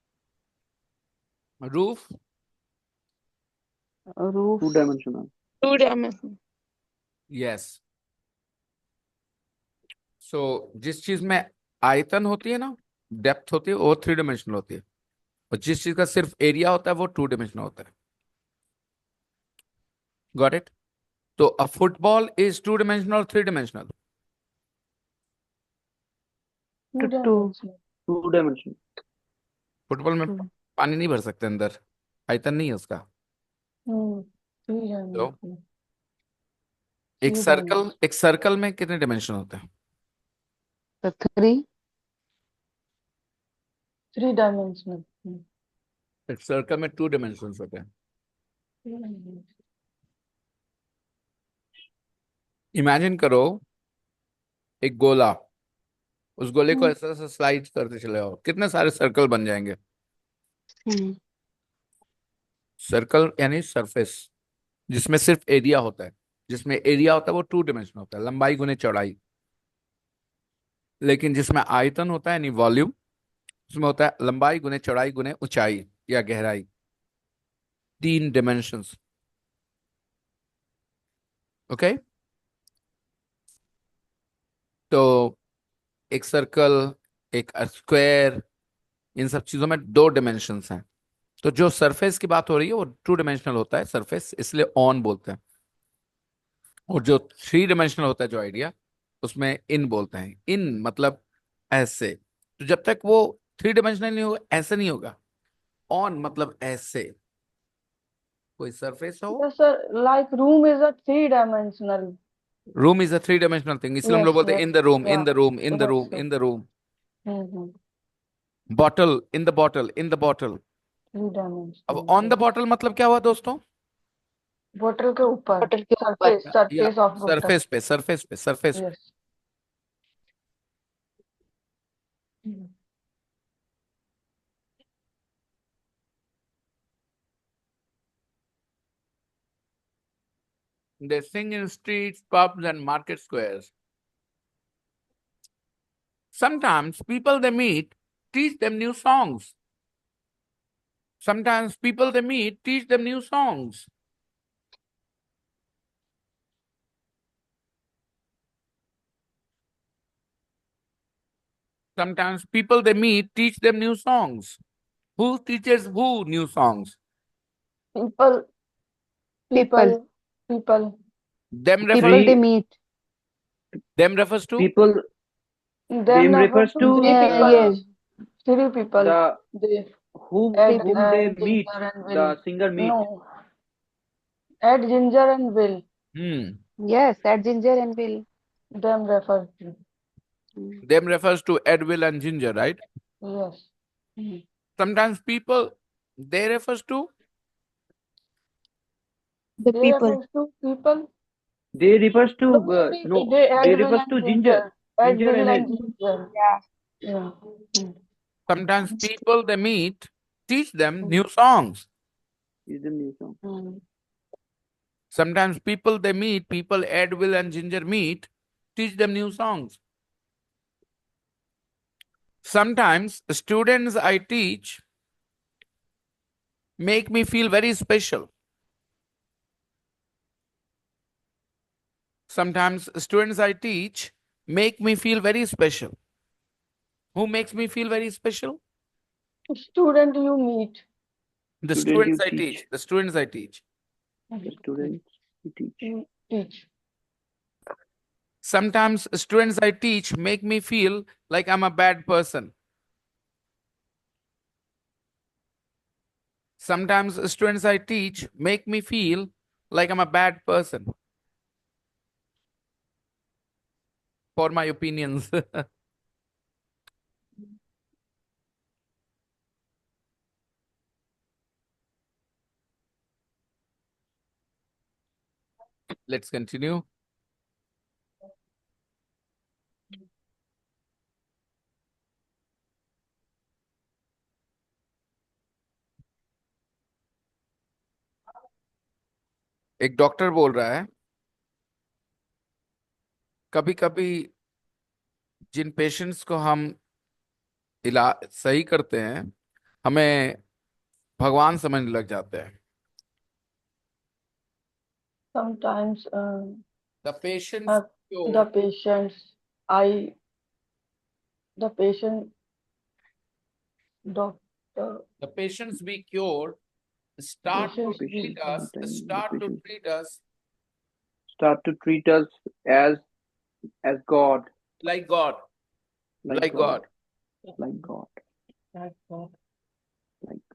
Roof roof 2 dimensional. 2 dimensional. Yes so जिस चीज में आयतन होती है ना डेप्थ होती है वो थ्री डिमेंशनल होती है और जिस चीज का सिर्फ एरिया होता है वो टू डिमेंशनल होता है गॉट इट तो अ फुटबॉल इज टू डिमेंशनल और थ्री डिमेंशनल 2, 2 dimension. फुटबॉल में पानी नहीं भर सकते अंदर आयतन नहीं है उसका 3 तो डायमेंशनल। एक सर्कल में कितने डिमेंशन होते हैं तो 3। 3 डायमेंशनल। एक सर्कल में टू डिमेंशन होते हैं इमेजिन करो एक गोला उस गोले को ऐसा ऐसा स्लाइड करते चले जाओ कितने सारे सर्कल बन जाएंगे सर्कल यानी सरफेस जिसमें सिर्फ एरिया होता है जिसमें एरिया होता है वो टू डिमेंशन होता है लंबाई गुने चौड़ाई लेकिन जिसमें आयतन होता है यानी वॉल्यूम उसमें होता है लंबाई गुने चौड़ाई गुने ऊंचाई या गहराई तीन डिमेंशंस ओके तो एक सर्कल एक स्क्वायर इन सब चीजों में दो डिमेंशंस हैं तो जो सरफेस की बात हो रही है वो टू डिमेंशनल होता है सरफेस इसलिए ऑन बोलते हैं और जो थ्री डिमेंशनल होता है जो आइडिया उसमें इन बोलते हैं इन मतलब ऐसे तो जब तक वो थ्री डिमेंशनल नहीं होगा ऐसे नहीं होगा ऑन मतलब ऐसे कोई सरफेस हो Yes, sir. Like room is a 3 dimensional. Room is a three dimensional thing इसलिए हम लोग Yes, बोलते हैं yes. In the room in Yeah. The room in the Right, room sir. In the room Mm-hmm. Bottle in the bottle in the bottle 3 अब dimensional. On the bottle मतलब क्या हुआ दोस्तों बोतल के ऊपर। बोतल के ऊपर। सरफेस या सरफेस ऑफ बोतल। सरफेस पे सरफेस पे सरफेस पे Yes. they sing in streets pubs and market squares sometimes people they meet teach them new songs sometimes people they meet teach them new songs sometimes people they meet teach them new songs who teaches who new songs People, People. people. them People refers they meet. them refers to People. Them Them refers to to 3 people. Yes. 3 people. the They whom Ed whom and they Ginger meet. and Will. The singer meet. No. Ed, Ginger and Will. Yes, at Ginger and Bill. Them refer to. them refers to Edwill and Ginger right Yes. sometimes people they refers to The They people. refers to people. They refers to Maybe no. they add They will refers and to ginger, ginger. Add ginger will and and egg. ginger. Yeah. Yeah. Sometimes people they meet teach them new songs. Is the new song. Mm. Sometimes people they meet, people Ed, Will, and Ginger meet, teach them new songs. Sometimes students I teach make me feel very special. Sometimes students I teach make me feel very special. Who makes me feel very special? Student you meet. The Student students you I teach. teach. The students I teach. The students you teach. You teach. Sometimes students I teach make me feel like I'm a bad person. Sometimes students I teach make me feel like I'm a bad person for my opinions. Let's continue. एक doctor बोल रहा है कभी कभी जिन patients को हम इलाज सही करते हैं हमें भगवान समझने लग जाते हैं. Sometimes The patients the cure, patients the patient doctor the patients we cure start to patients treat we us, Sometimes the start to patients treat us start to treat us as God, like God, like God. God, like God, like God. like.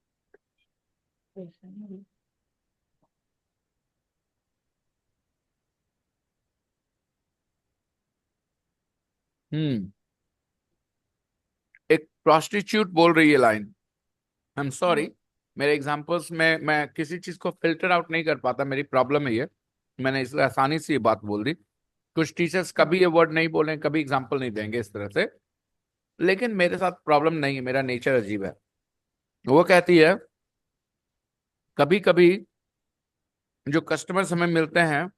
Patient. एक prostitute बोल रही है line. I am sorry, मेरे examples में मैं किसी चीज को फिल्टर आउट नहीं कर पाता, मेरी प्रॉब्लम है ये. मैंने इसलिए आसानी से ये बात बोल दी. कुछ टीचर्स कभी ये वर्ड नहीं बोले, कभी एग्जांपल नहीं देंगे इस तरह से, लेकिन मेरे साथ प्रॉब्लम नहीं है, मेरा नेचर अजीब है. वो कहती है कभी कभी जो कस्टमर्स हमें मिलते हैं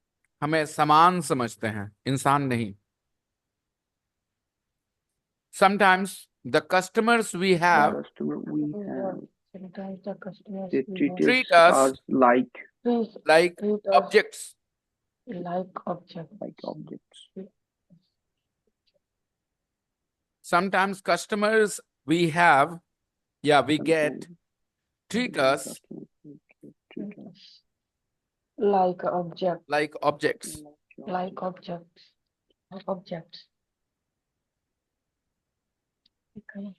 हमें सामान समझते हैं, इंसान नहीं. Sometimes the customers we The have customer we have, Sometimes the customers they we treat have treat us us like treat like treat us objects. like objects. objects. Sometimes customers we have, we get, Sometimes treat us customers treat us Like object, like objects. like objects, like objects. Okay.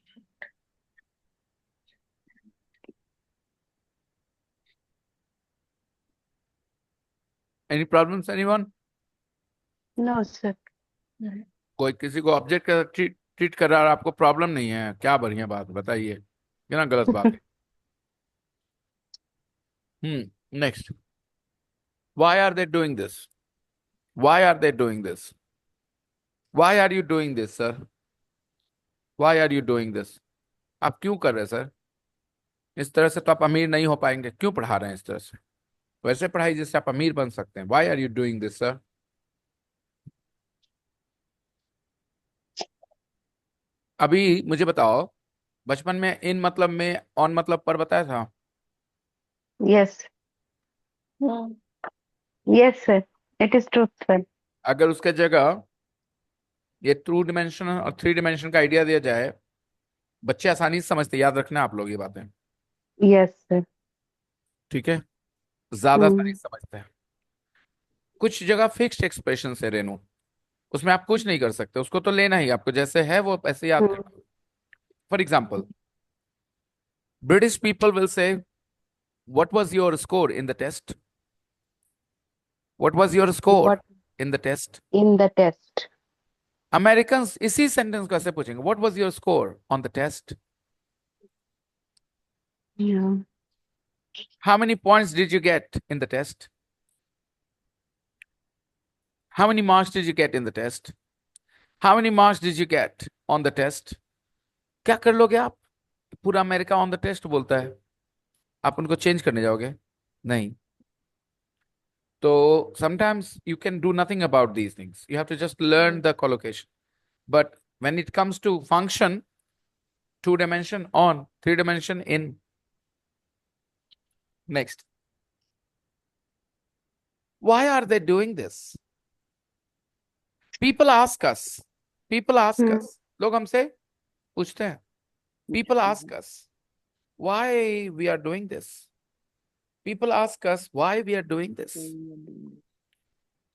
Any problems, anyone? No, sir. कोई किसी को object का treat कर रहा है और आपको problem नहीं है, क्या बढ़िया बात, बताइए. ये ना गलत बात है. Next. Why are they doing this? Why are they doing this? Why are you doing this, sir? Why are you doing this? आप क्यों कर रहे हैं सर? इस तरह से तो आप अमीर नहीं हो पाएंगे. क्यों पढ़ा रहे हैं इस तरह से? वैसे पढ़ाई जिससे आप अमीर बन सकते हैं. Why are you doing this, sir? अभी मुझे बताओ, बचपन में इन मतलब में ऑन मतलब पर बताया था. Yes. Hmm. Yes, sir. It is truthful. अगर उसके जगह ये 2 डिमेंशन और 3 डिमेंशन का आइडिया दिया जाए, बच्चे आसानी से समझते. याद रखना आप लोग ये बातें, Yes, sir. ठीक है? ज्यादा सारी Hmm. समझते हैं. कुछ जगह फिक्स्ड एक्सप्रेशन है रेनू, उसमें आप कुछ नहीं कर सकते. उसको तो लेना ही, आपको जैसे है वो ऐसे याद Hmm. करना. For example, British people will say what was your score in the test. What was your score What in the test. in the test? American इसी सेंटेंस को ऐसे पूछेंगे, what was your score on the test. Yeah. How many points did you get in the test. How many marks did you get in the test? How many marks did you get on the test? क्या कर लोगे आप? पूरा America on the test बोलता है, आप उनको change करने जाओगे? नहीं. So sometimes you can do nothing about these things. You have to just learn the collocation. But when it comes to function, 2 dimension on, 3 dimension in. Next. Why are they doing this? People ask us. People ask us. लोग हमसे पूछते हैं. People ask us why we are doing this. People ask us why we are doing this.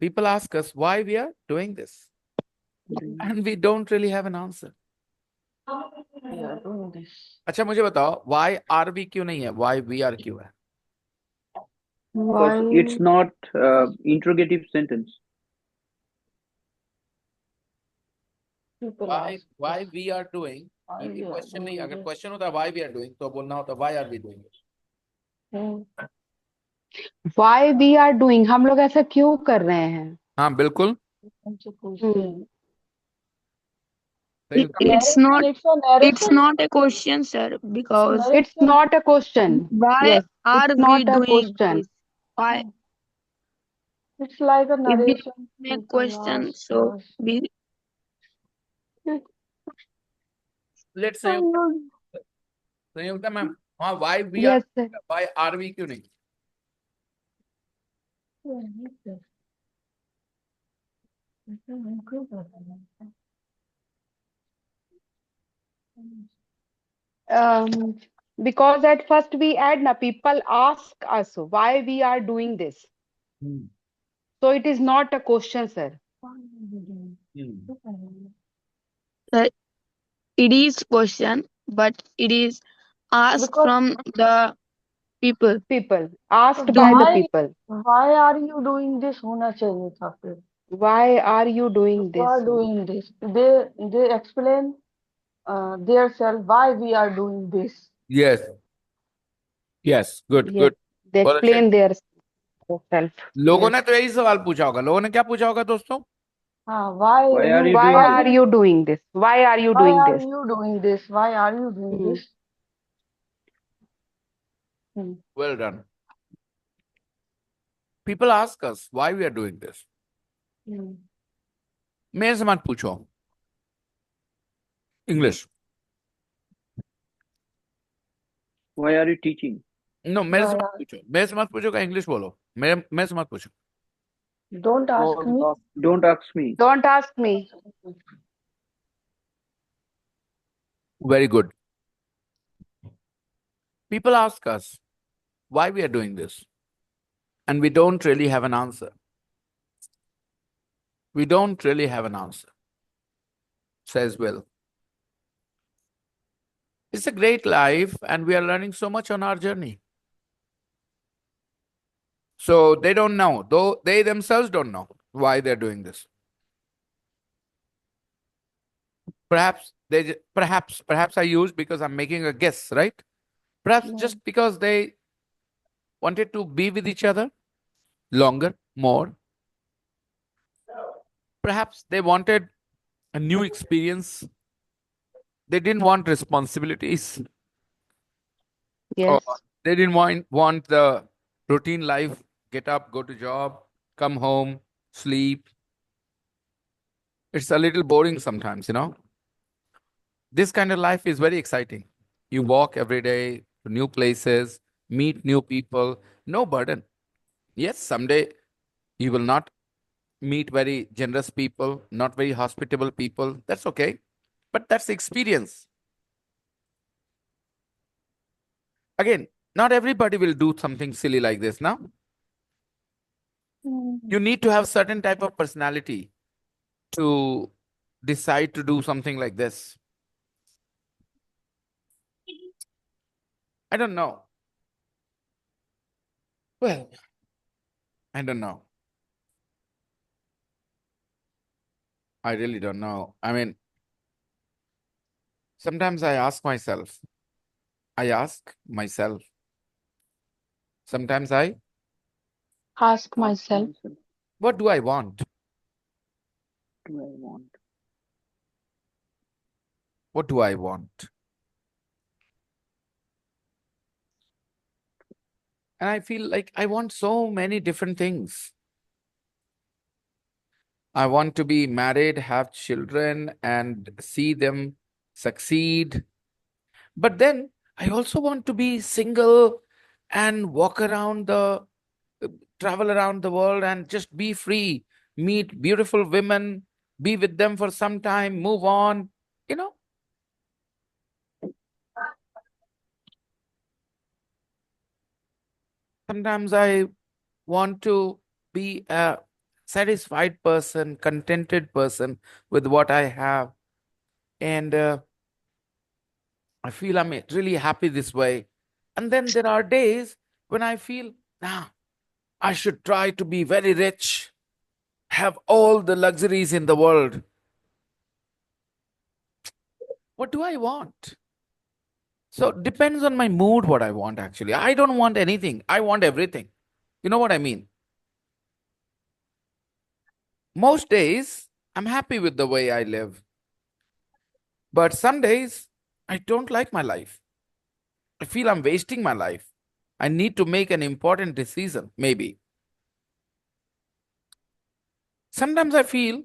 People ask us why we are doing this. And we don't really have an answer. We are doing this. अच्छा मुझे बताओ, why are we क्यों नहीं है? Why we are क्यों है? Because Why it's not interrogative sentence. people Why ask why us we are doing? why ये we are question नहीं, doing अगर this? क्वेश्चन होता why we are doing तो बोलना होता why are we doing it? Why we are doing, हम लोग ऐसा क्यों कर रहे हैं? हाँ बिल्कुल. हमसे पूछते हैं. सही. It's not It's a narration. a question, sir, because It's Narration. not a question. why Yes, are it's we not a doing question. this? Why? It's like a If we narration. make People question, ask so us. we Let's say Sanyukta ma'am, हाँ why we are, Yes, sir. why are we क्यों नहीं? Because at first we add na, people ask us why we are doing this. So it is not a question, sir. it is question, but it is asked Because from the people. People asked Do by the why people. why are you doing this होना चाहिए था फिर. Why are you doing Why this? doing this? They explain their self why we are doing this. Yes. Yes. Good. Yes, Good. they बहुत अच्छे. explain their self. लोगों Yes. ने तो यही सवाल पूछा होगा. लोगों ने क्या पूछा होगा दोस्तों? हाँ, why Why are you you Why doing are this? you doing this? Why are you why doing are this? you doing this? Why are you doing Hmm. this? Well done. People ask us why we are doing this. मेरे से मत पूछो English. Why are you teaching? No, मेरे से Why मत are- पूछो. मेरे से मत पूछो का इंग्लिश बोलो. मेरे से मत पूछो. Don't ask me. Don't ask me. Don't ask me. Very good. People ask us why we are doing this, and we don't really have an answer. We don't really have an answer, says Will. It's a great life, and we are learning so much on our journey. So they don't know, though they themselves don't know why they're doing this. Perhaps I use because I'm making a guess, right? Perhaps just because they wanted to be with each other longer, more. Perhaps they wanted a new experience. They didn't want responsibilities. Or Yes. they didn't want the routine life, get up, go to job, come home, sleep. It's a little boring sometimes, you know. This kind of life is very exciting. You walk every day to new places, meet new people, no burden. Yes, someday you will not meet very generous people, not very hospitable people. That's okay. But that's the experience. Again, not everybody will do something silly like this now. You need to have certain type of personality to decide to do something like this. I don't know. Well, I don't know. I really don't know. I mean, sometimes I ask myself, sometimes I, Ask Ask myself. myself. what do I want? do I want? What do I want? And I feel like I want so many different things. I want to be married, have children, and see them succeed. But then I also want to be single and walk around travel around the world and just be free, meet beautiful women, be with them for some time, move on. You know, sometimes I want to be a satisfied person, contented person with what I have. And I feel I'm really happy this way. And then there are days when I feel, nah, I should try to be very rich, have all the luxuries in the world. What do I want? So depends on my mood what I want actually. I don't want anything. I want everything. You know what I mean? Most days I'm happy with the way I live. But some days I don't like my life. I feel I'm wasting my life. I need to make an important decision, maybe. Sometimes I feel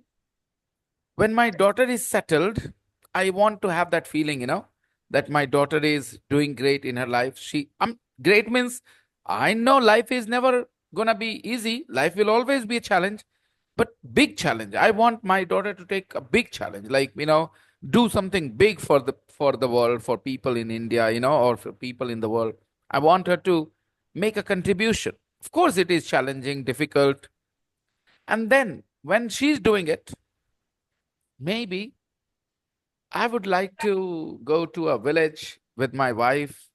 when my daughter is settled, I want to have that feeling, that my daughter is doing great in her life. Great means I know life is never gonna be easy. Life will always be a challenge, but big challenge. I want my daughter to take a big challenge, like do something big for the world, for people in India, or for people in the world. I want her to make a contribution. Of course, it is challenging, difficult, and then when she's doing it, maybe I would like to go to a village with my wife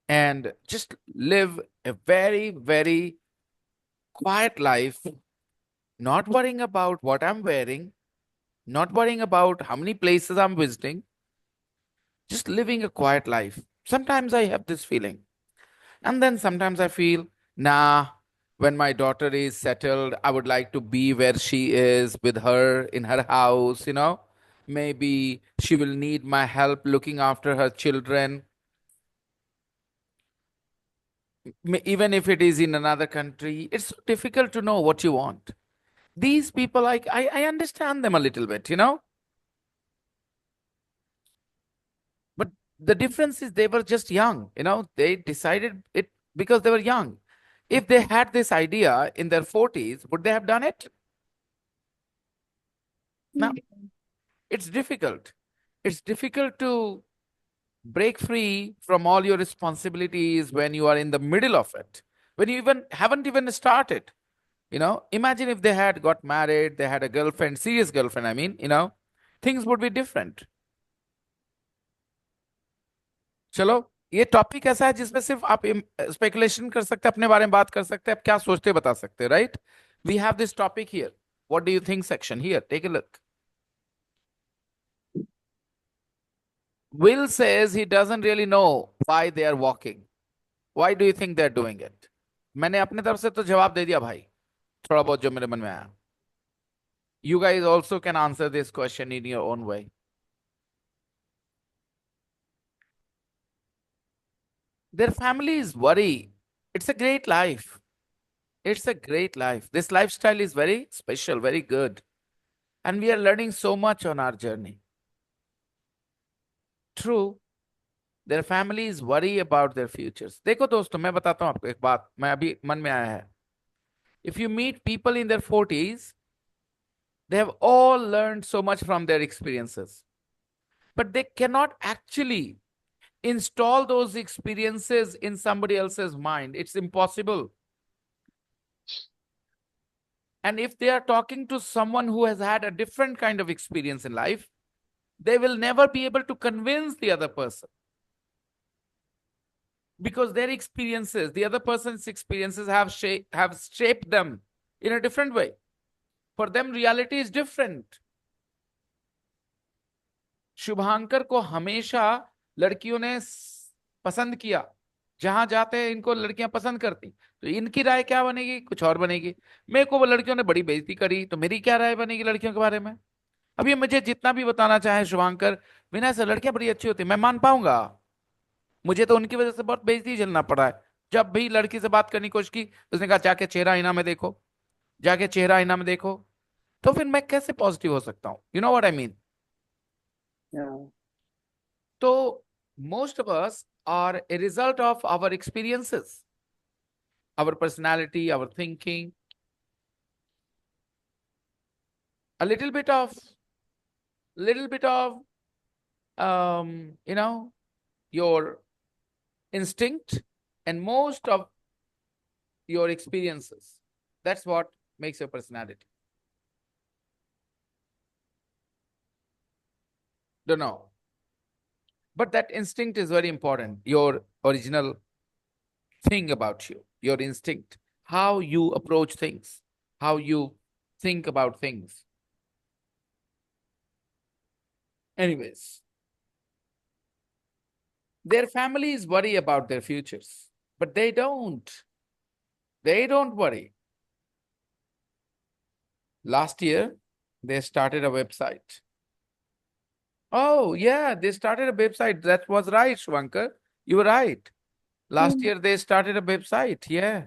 and just live a very, very quiet life, not worrying about what I'm wearing, not worrying about how many places I'm visiting, just living a quiet life. Sometimes I have this feeling. And then sometimes I feel, nah, when my daughter is settled, I would like to be where she is with her in her house. Maybe she will need my help looking after her children, even if it is in another country. It's so difficult to know what you want. These people, like, I understand them a little bit. But the difference is they were just young. They decided it because they were young. If they had this idea in their 40s, would they have done it? Now, it's difficult. It's difficult to break free from all your responsibilities when you are in the middle of it, when you even haven't even started. Imagine if they had got married, they had a girlfriend, serious girlfriend, I mean, things would be different. चलो, ये topic ऐसा है जिसमें सिर्फ आप speculation कर सकते हैं, अपने बारे में बात कर सकते हैं, आप क्या सोचते हैं बता सकते हैं, right? We have this topic here. What do you think section here? Take a look. Will says he doesn't really know why they are walking. Why do you think they're doing it? मैंने अपने तरफ से तो जवाब दे दिया भाई, थोड़ा बहुत जो मेरे मन में आया. You guys also can answer this question in your own way. Their families worry. It's a great life. It's a great life. This lifestyle is very special, very good. And we are learning so much on our journey. True, their families worry about their futures. देखो दोस्तों, मैं बताता हूँ आपको एक बात, मैं अभी मन में आया है. If you meet people in their 40s, they have all learned so much from their experiences. But they cannot actually install those experiences in somebody else's mind. It's impossible. And if they are talking to someone who has had a different kind of experience in life, they will never be able to convince the other person. Because their experiences, the other person's experiences have shaped them in a different way. For them, reality is different. Shubhankar को हमेशा लड़कियों ने पसंद किया. जहां जाते हैं इनको लड़कियां पसंद करती, तो इनकी राय क्या बनेगी, कुछ और बनेगी। मेरे को वो लड़कियों ने बड़ी बेइज्जती करी, तो मेरी क्या राय बनेगी लड़कियों के बारे में। अब ये मुझे जितना भी बताना चाहे शुभांकर, विनय सर लड़कियां बड़ी अच्छी होती, मैं मान पाऊंगा। मुझे तो उनकी वजह से बहुत बेइज्जती झेलना पड़ा है। जब भी लड़की से बात करने की कोशिश की, उसने कहा जाके चेहरा आईना में देखो, जाके चेहरा आईना में देखो। तो फिर मैं कैसे पॉजिटिव हो सकता हूँ, you know what I mean. Yeah. तो most of us are a result of our experiences, our personality, our thinking, a little bit of you know, your instinct, and most of your experiences. That's what makes your personality. Don't know. But that instinct is very important. Your original thing about you, your instinct, how you approach things, how you think about things. Anyways, their families worry about their futures, but they don't. They don't worry. Last year, they started a website. Oh, yeah, they started a website. That was right, Shwankar. You were right. Last year, they started a website. Yeah.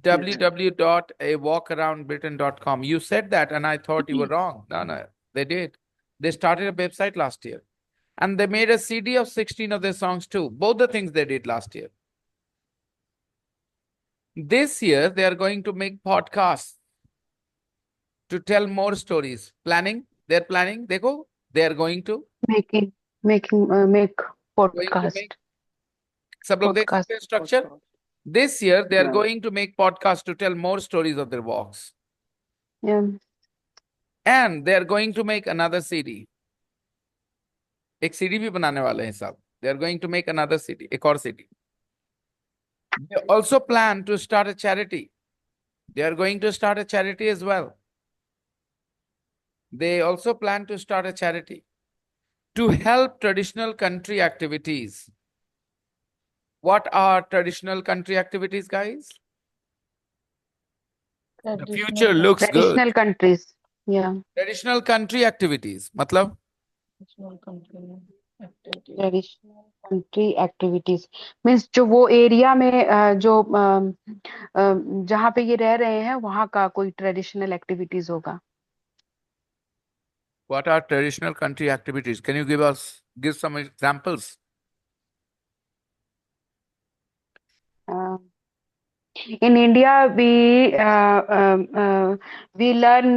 www.awalkaroundbritain.com. You said that, and I thought you were wrong. No, no, they did. They started a website last year. And they made a CD of 16 of their songs too. Both the things they did last year. This year, they are going to make podcasts to tell more stories. They're planning. Dekho, they are going to make make podcast. सब लोग देख Podcast. सकते हैं structure. This year, they are going to make podcasts to tell more stories of their walks. Yeah. And they are going to make another CD. एक CD भी बनाने वाले हैं सब. They are going to make another CD, एक और CD. They also plan to start a charity. They are going to start a charity as well. They also plan to start a charity to help traditional country activities. What are traditional country activities, guys? The future looks good. Traditional countries. Yeah. Traditional country activities, मतलब Traditional country activities means जो वो area में जो जहाँ पे ये रह रहे हैं वहाँ का कोई ट्रेडिशनल एक्टिविटीज होगा. what are traditional country activities? Can you give some examples? In India, we learn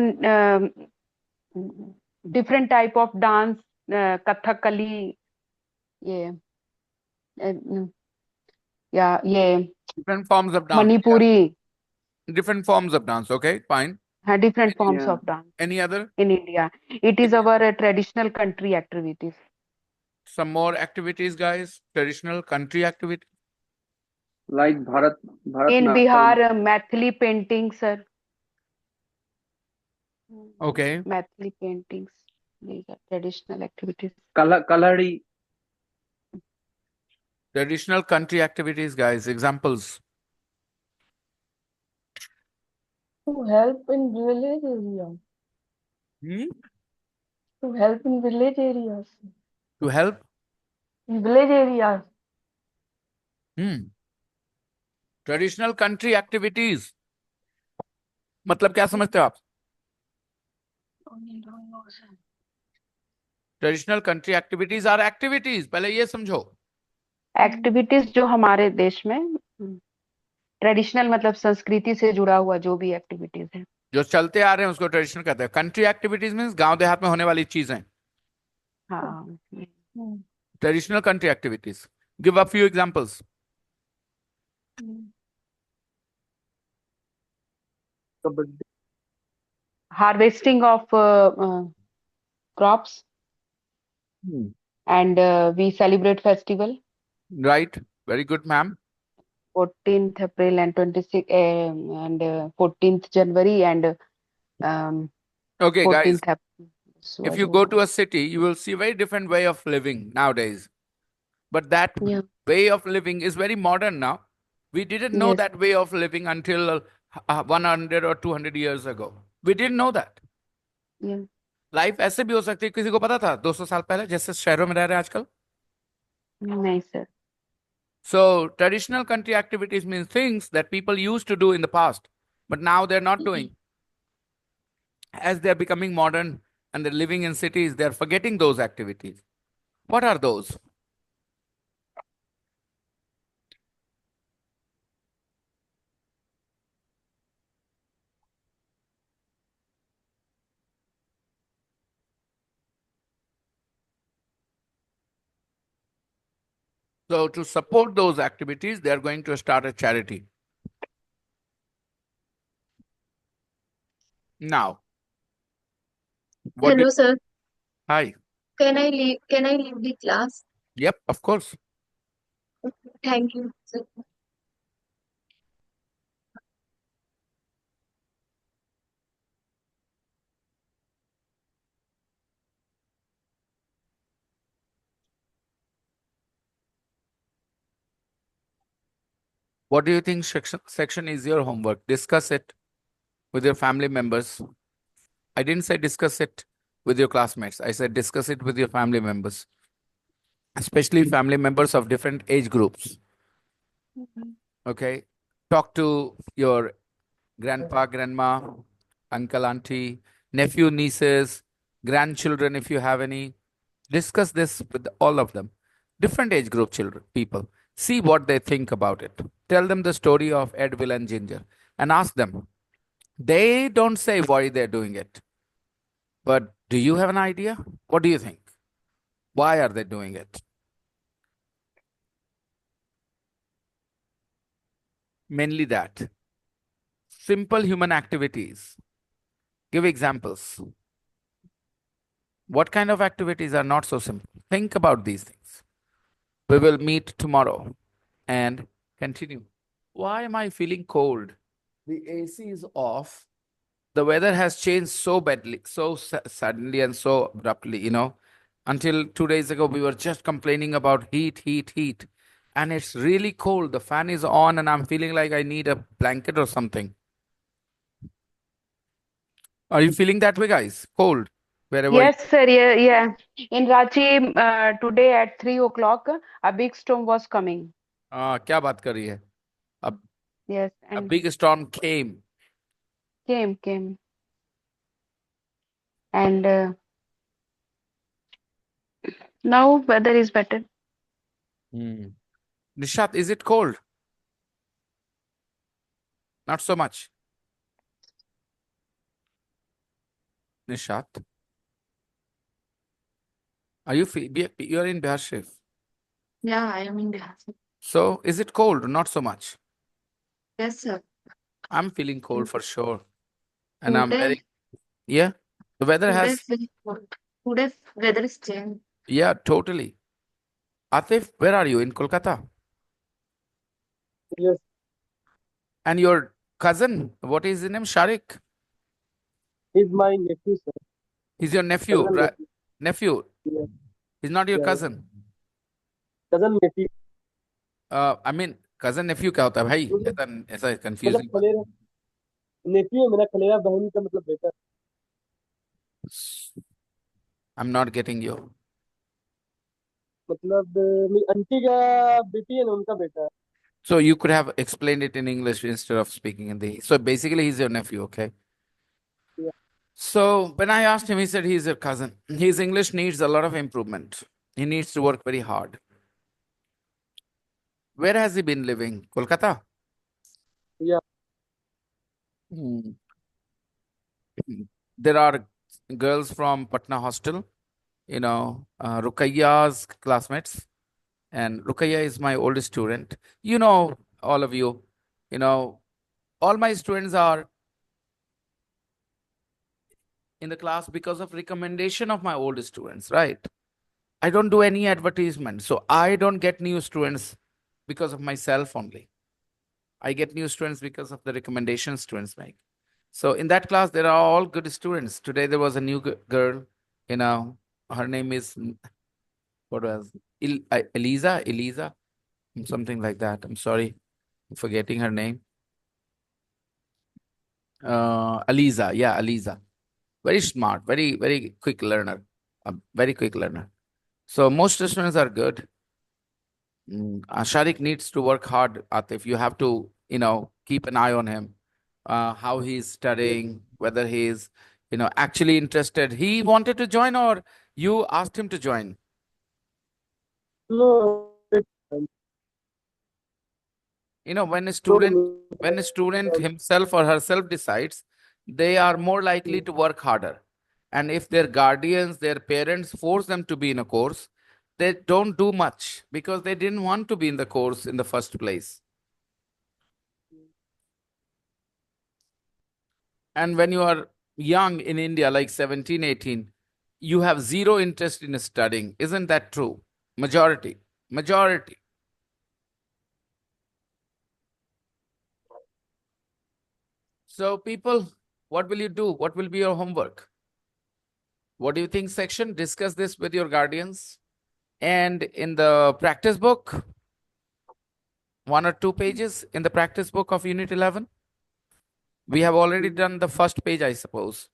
different type of dance, Kathakali, yeah, Different forms of dance. Manipuri. Yeah. Different forms of dance. Okay, fine. Different forms of dance. Any other? In India, it is our traditional country activities. Some more activities, guys. Traditional country activity. Like Bharat In Natyam. Bihar, Mathili paintings, sir. Okay. Mathili paintings. These are traditional activities. Kalari. Traditional country activities, guys. Examples. To help in village areas. To help in village areas. To help? In village areas. Traditional country activities. मतलब क्या समझते हो आप? Traditional country activities are activities. पहले ये समझो. Activities जो हमारे देश में ट्रेडिशनल मतलब संस्कृति से जुड़ा हुआ जो भी एक्टिविटीज है, जो चलते आ रहे हैं उसको ट्रेडिशनल कहते हैं. कंट्री एक्टिविटीज मींस गांव देहात में होने वाली चीजें. हाँ. Traditional country activities. Give a few examples. Harvesting of crops, and we celebrate festival. Right. Very good, ma'am. 14th April and 26 and 14th January and Okay, 14th guys. If you go to a city, you will see a very different way of living nowadays. But that way of living is very modern now. We didn't know Yes. that way of living until 100 or 200 years ago. We didn't know that. Yeah. Life ऐसे भी हो सकती है, किसी को पता था 200 साल पहले, जैसे शहरों में रह रहे हैं आजकल. नहीं sir. So traditional country activities means things that people used to do in the past, but now they're not doing. As they're becoming modern and they're living in cities, they're forgetting those activities. What are those? So to support those activities, they are going to start a charity. Now, what Hello, sir. hi. Can I leave? Can I leave the class? Yep, of course. Thank you, sir. What do you think section is your homework? Discuss it with your family members. I didn't say discuss it with your classmates. I said discuss it with your family members, especially family members of different age groups. Okay. Talk to your grandpa, grandma, uncle, auntie, nephew, nieces, grandchildren, if you have any. Discuss this with all of them. Different age group children, people. See what they think about it. Tell them the story of Ed, Will, and Ginger and ask them. They don't say why they're doing it. But do you have an idea? What do you think? Why are they doing it? Mainly that. Simple human activities. Give examples. What kind of activities are not so simple? Think about these things. We will meet tomorrow and continue. Why am I feeling cold? The AC is off. The weather has changed so badly, so suddenly and so abruptly. Until 2 days ago, we were just complaining about heat, heat, heat. And it's really cold. The fan is on, and I'm feeling like I need a blanket or something. Are you feeling that way, guys? Cold? Wherever you. Yes, sir. Yeah, yeah. In Ranchi, today at 3 o'clock, a big storm was coming. क्या बात कर रही है? A, Yes, a and big storm came. came, and now weather is better. Nishat, is it cold? Not so much. Nishat, are you you're in Bihar Shif. Yeah, I am in Bihar. So is it cold? Not so much. Yes, sir. I'm feeling cold for sure. And I'm Today, yeah. The weather today has, is very cold. Today weather is changed. yeah, totally. Atif, where are you? In Kolkata? Yes, And your cousin, what is his name? Sharik? he's my nephew, sir. He's your nephew, Cousin right? nephew. Nephew. Yeah, He's not your yeah, yeah. cousin. Cousin nephew. I mean, cousin nephew क्या होता है भाई? ऐसा मतलब confusing. खलेरा nephew है मेरा, खलेरा बहन का मतलब बेटा. I'm not getting you. मतलब मेरी आंटी का बेटी है ना, उनका बेटा है. So you could have explained it in English instead of speaking in the. So basically, he's your nephew, okay? Yeah. So when I asked him, he said he's your cousin. His English needs a lot of improvement. He needs to work very hard. Where has he been living? Kolkata? Yeah. Hmm. There are girls from Patna hostel, Rukaiya's classmates. And Rukaiya is my oldest student. All of you, all my students are in the class because of recommendation of my old students, right? I don't do any advertisement. So I don't get new students because of myself only. I get new students because of the recommendations students make. So in that class, there are all good students. Today, there was a new girl, her name is, what was, Eliza? something like that. I'm sorry, I'm forgetting her name. Aliza, yeah, Aliza. Very smart, very quick learner, a very quick learner. So most students are good. Sharik needs to work hard, Atif. You have to, keep an eye on him, how he's studying, whether he's, actually interested. He wanted to join, or you asked him to join? No, When a no, student himself or herself decides, they are more likely to work harder. And if their guardians, their parents force them to be in a course, they don't do much because they didn't want to be in the course in the first place. And when you are young in India, like 17, 18, you have zero interest in studying. Isn't that true? Majority. Majority. So, people, what will you do? What will be your homework? What do you think, section? Discuss this with your guardians. And in the practice book, 1 or 2 pages in the practice book of Unit 11. We have already done the first page, I suppose.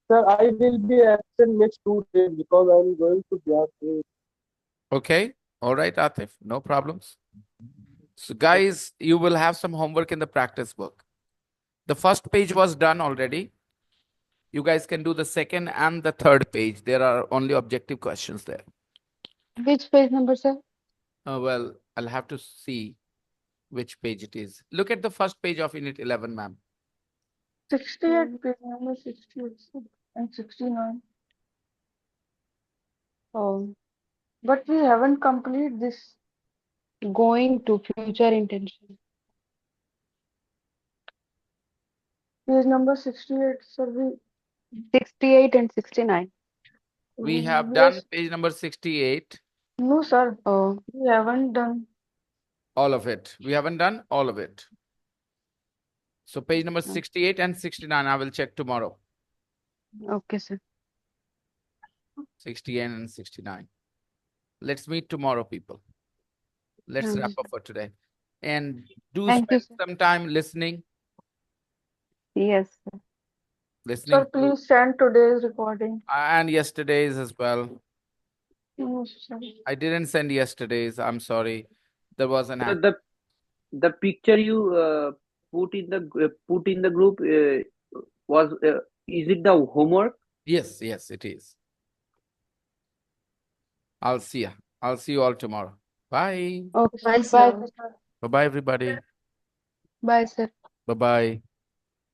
sir, I will be absent next 2 days because I'm going to Bihar. Okay. All right, Atif. No problems. So, guys, you will have some homework in the practice book. The first page was done already. You guys can do the second and the third page. There are only objective questions there. Which page number, sir? Well, I'll have to see which page it is. Look at the first page of Unit 11, ma'am. 68, page number 68 and 69. Oh, But we haven't completed this. going to future intention. Page number 68, sir. 68 and 69. We have done Yes. page number 68, No, sir. Oh, We haven't done. all of it. We haven't done all of it. So page number 68 and 69, I will check tomorrow. okay, sir. 68 and 69. Let's meet tomorrow, people. Let's Yes. wrap up for today. And do Thank you, spend sir. some time listening. Yes, sir. Listening Sir, to, please send today's recording. and yesterday's as well. No, sir. I didn't send yesterday's. I'm sorry. There was an So the picture you put in the group was is it the homework? Yes, it is. I'll see you. I'll see you all tomorrow. Bye. Okay, Bye, bye. sir. Bye-bye, everybody. Bye, sir. Bye-bye.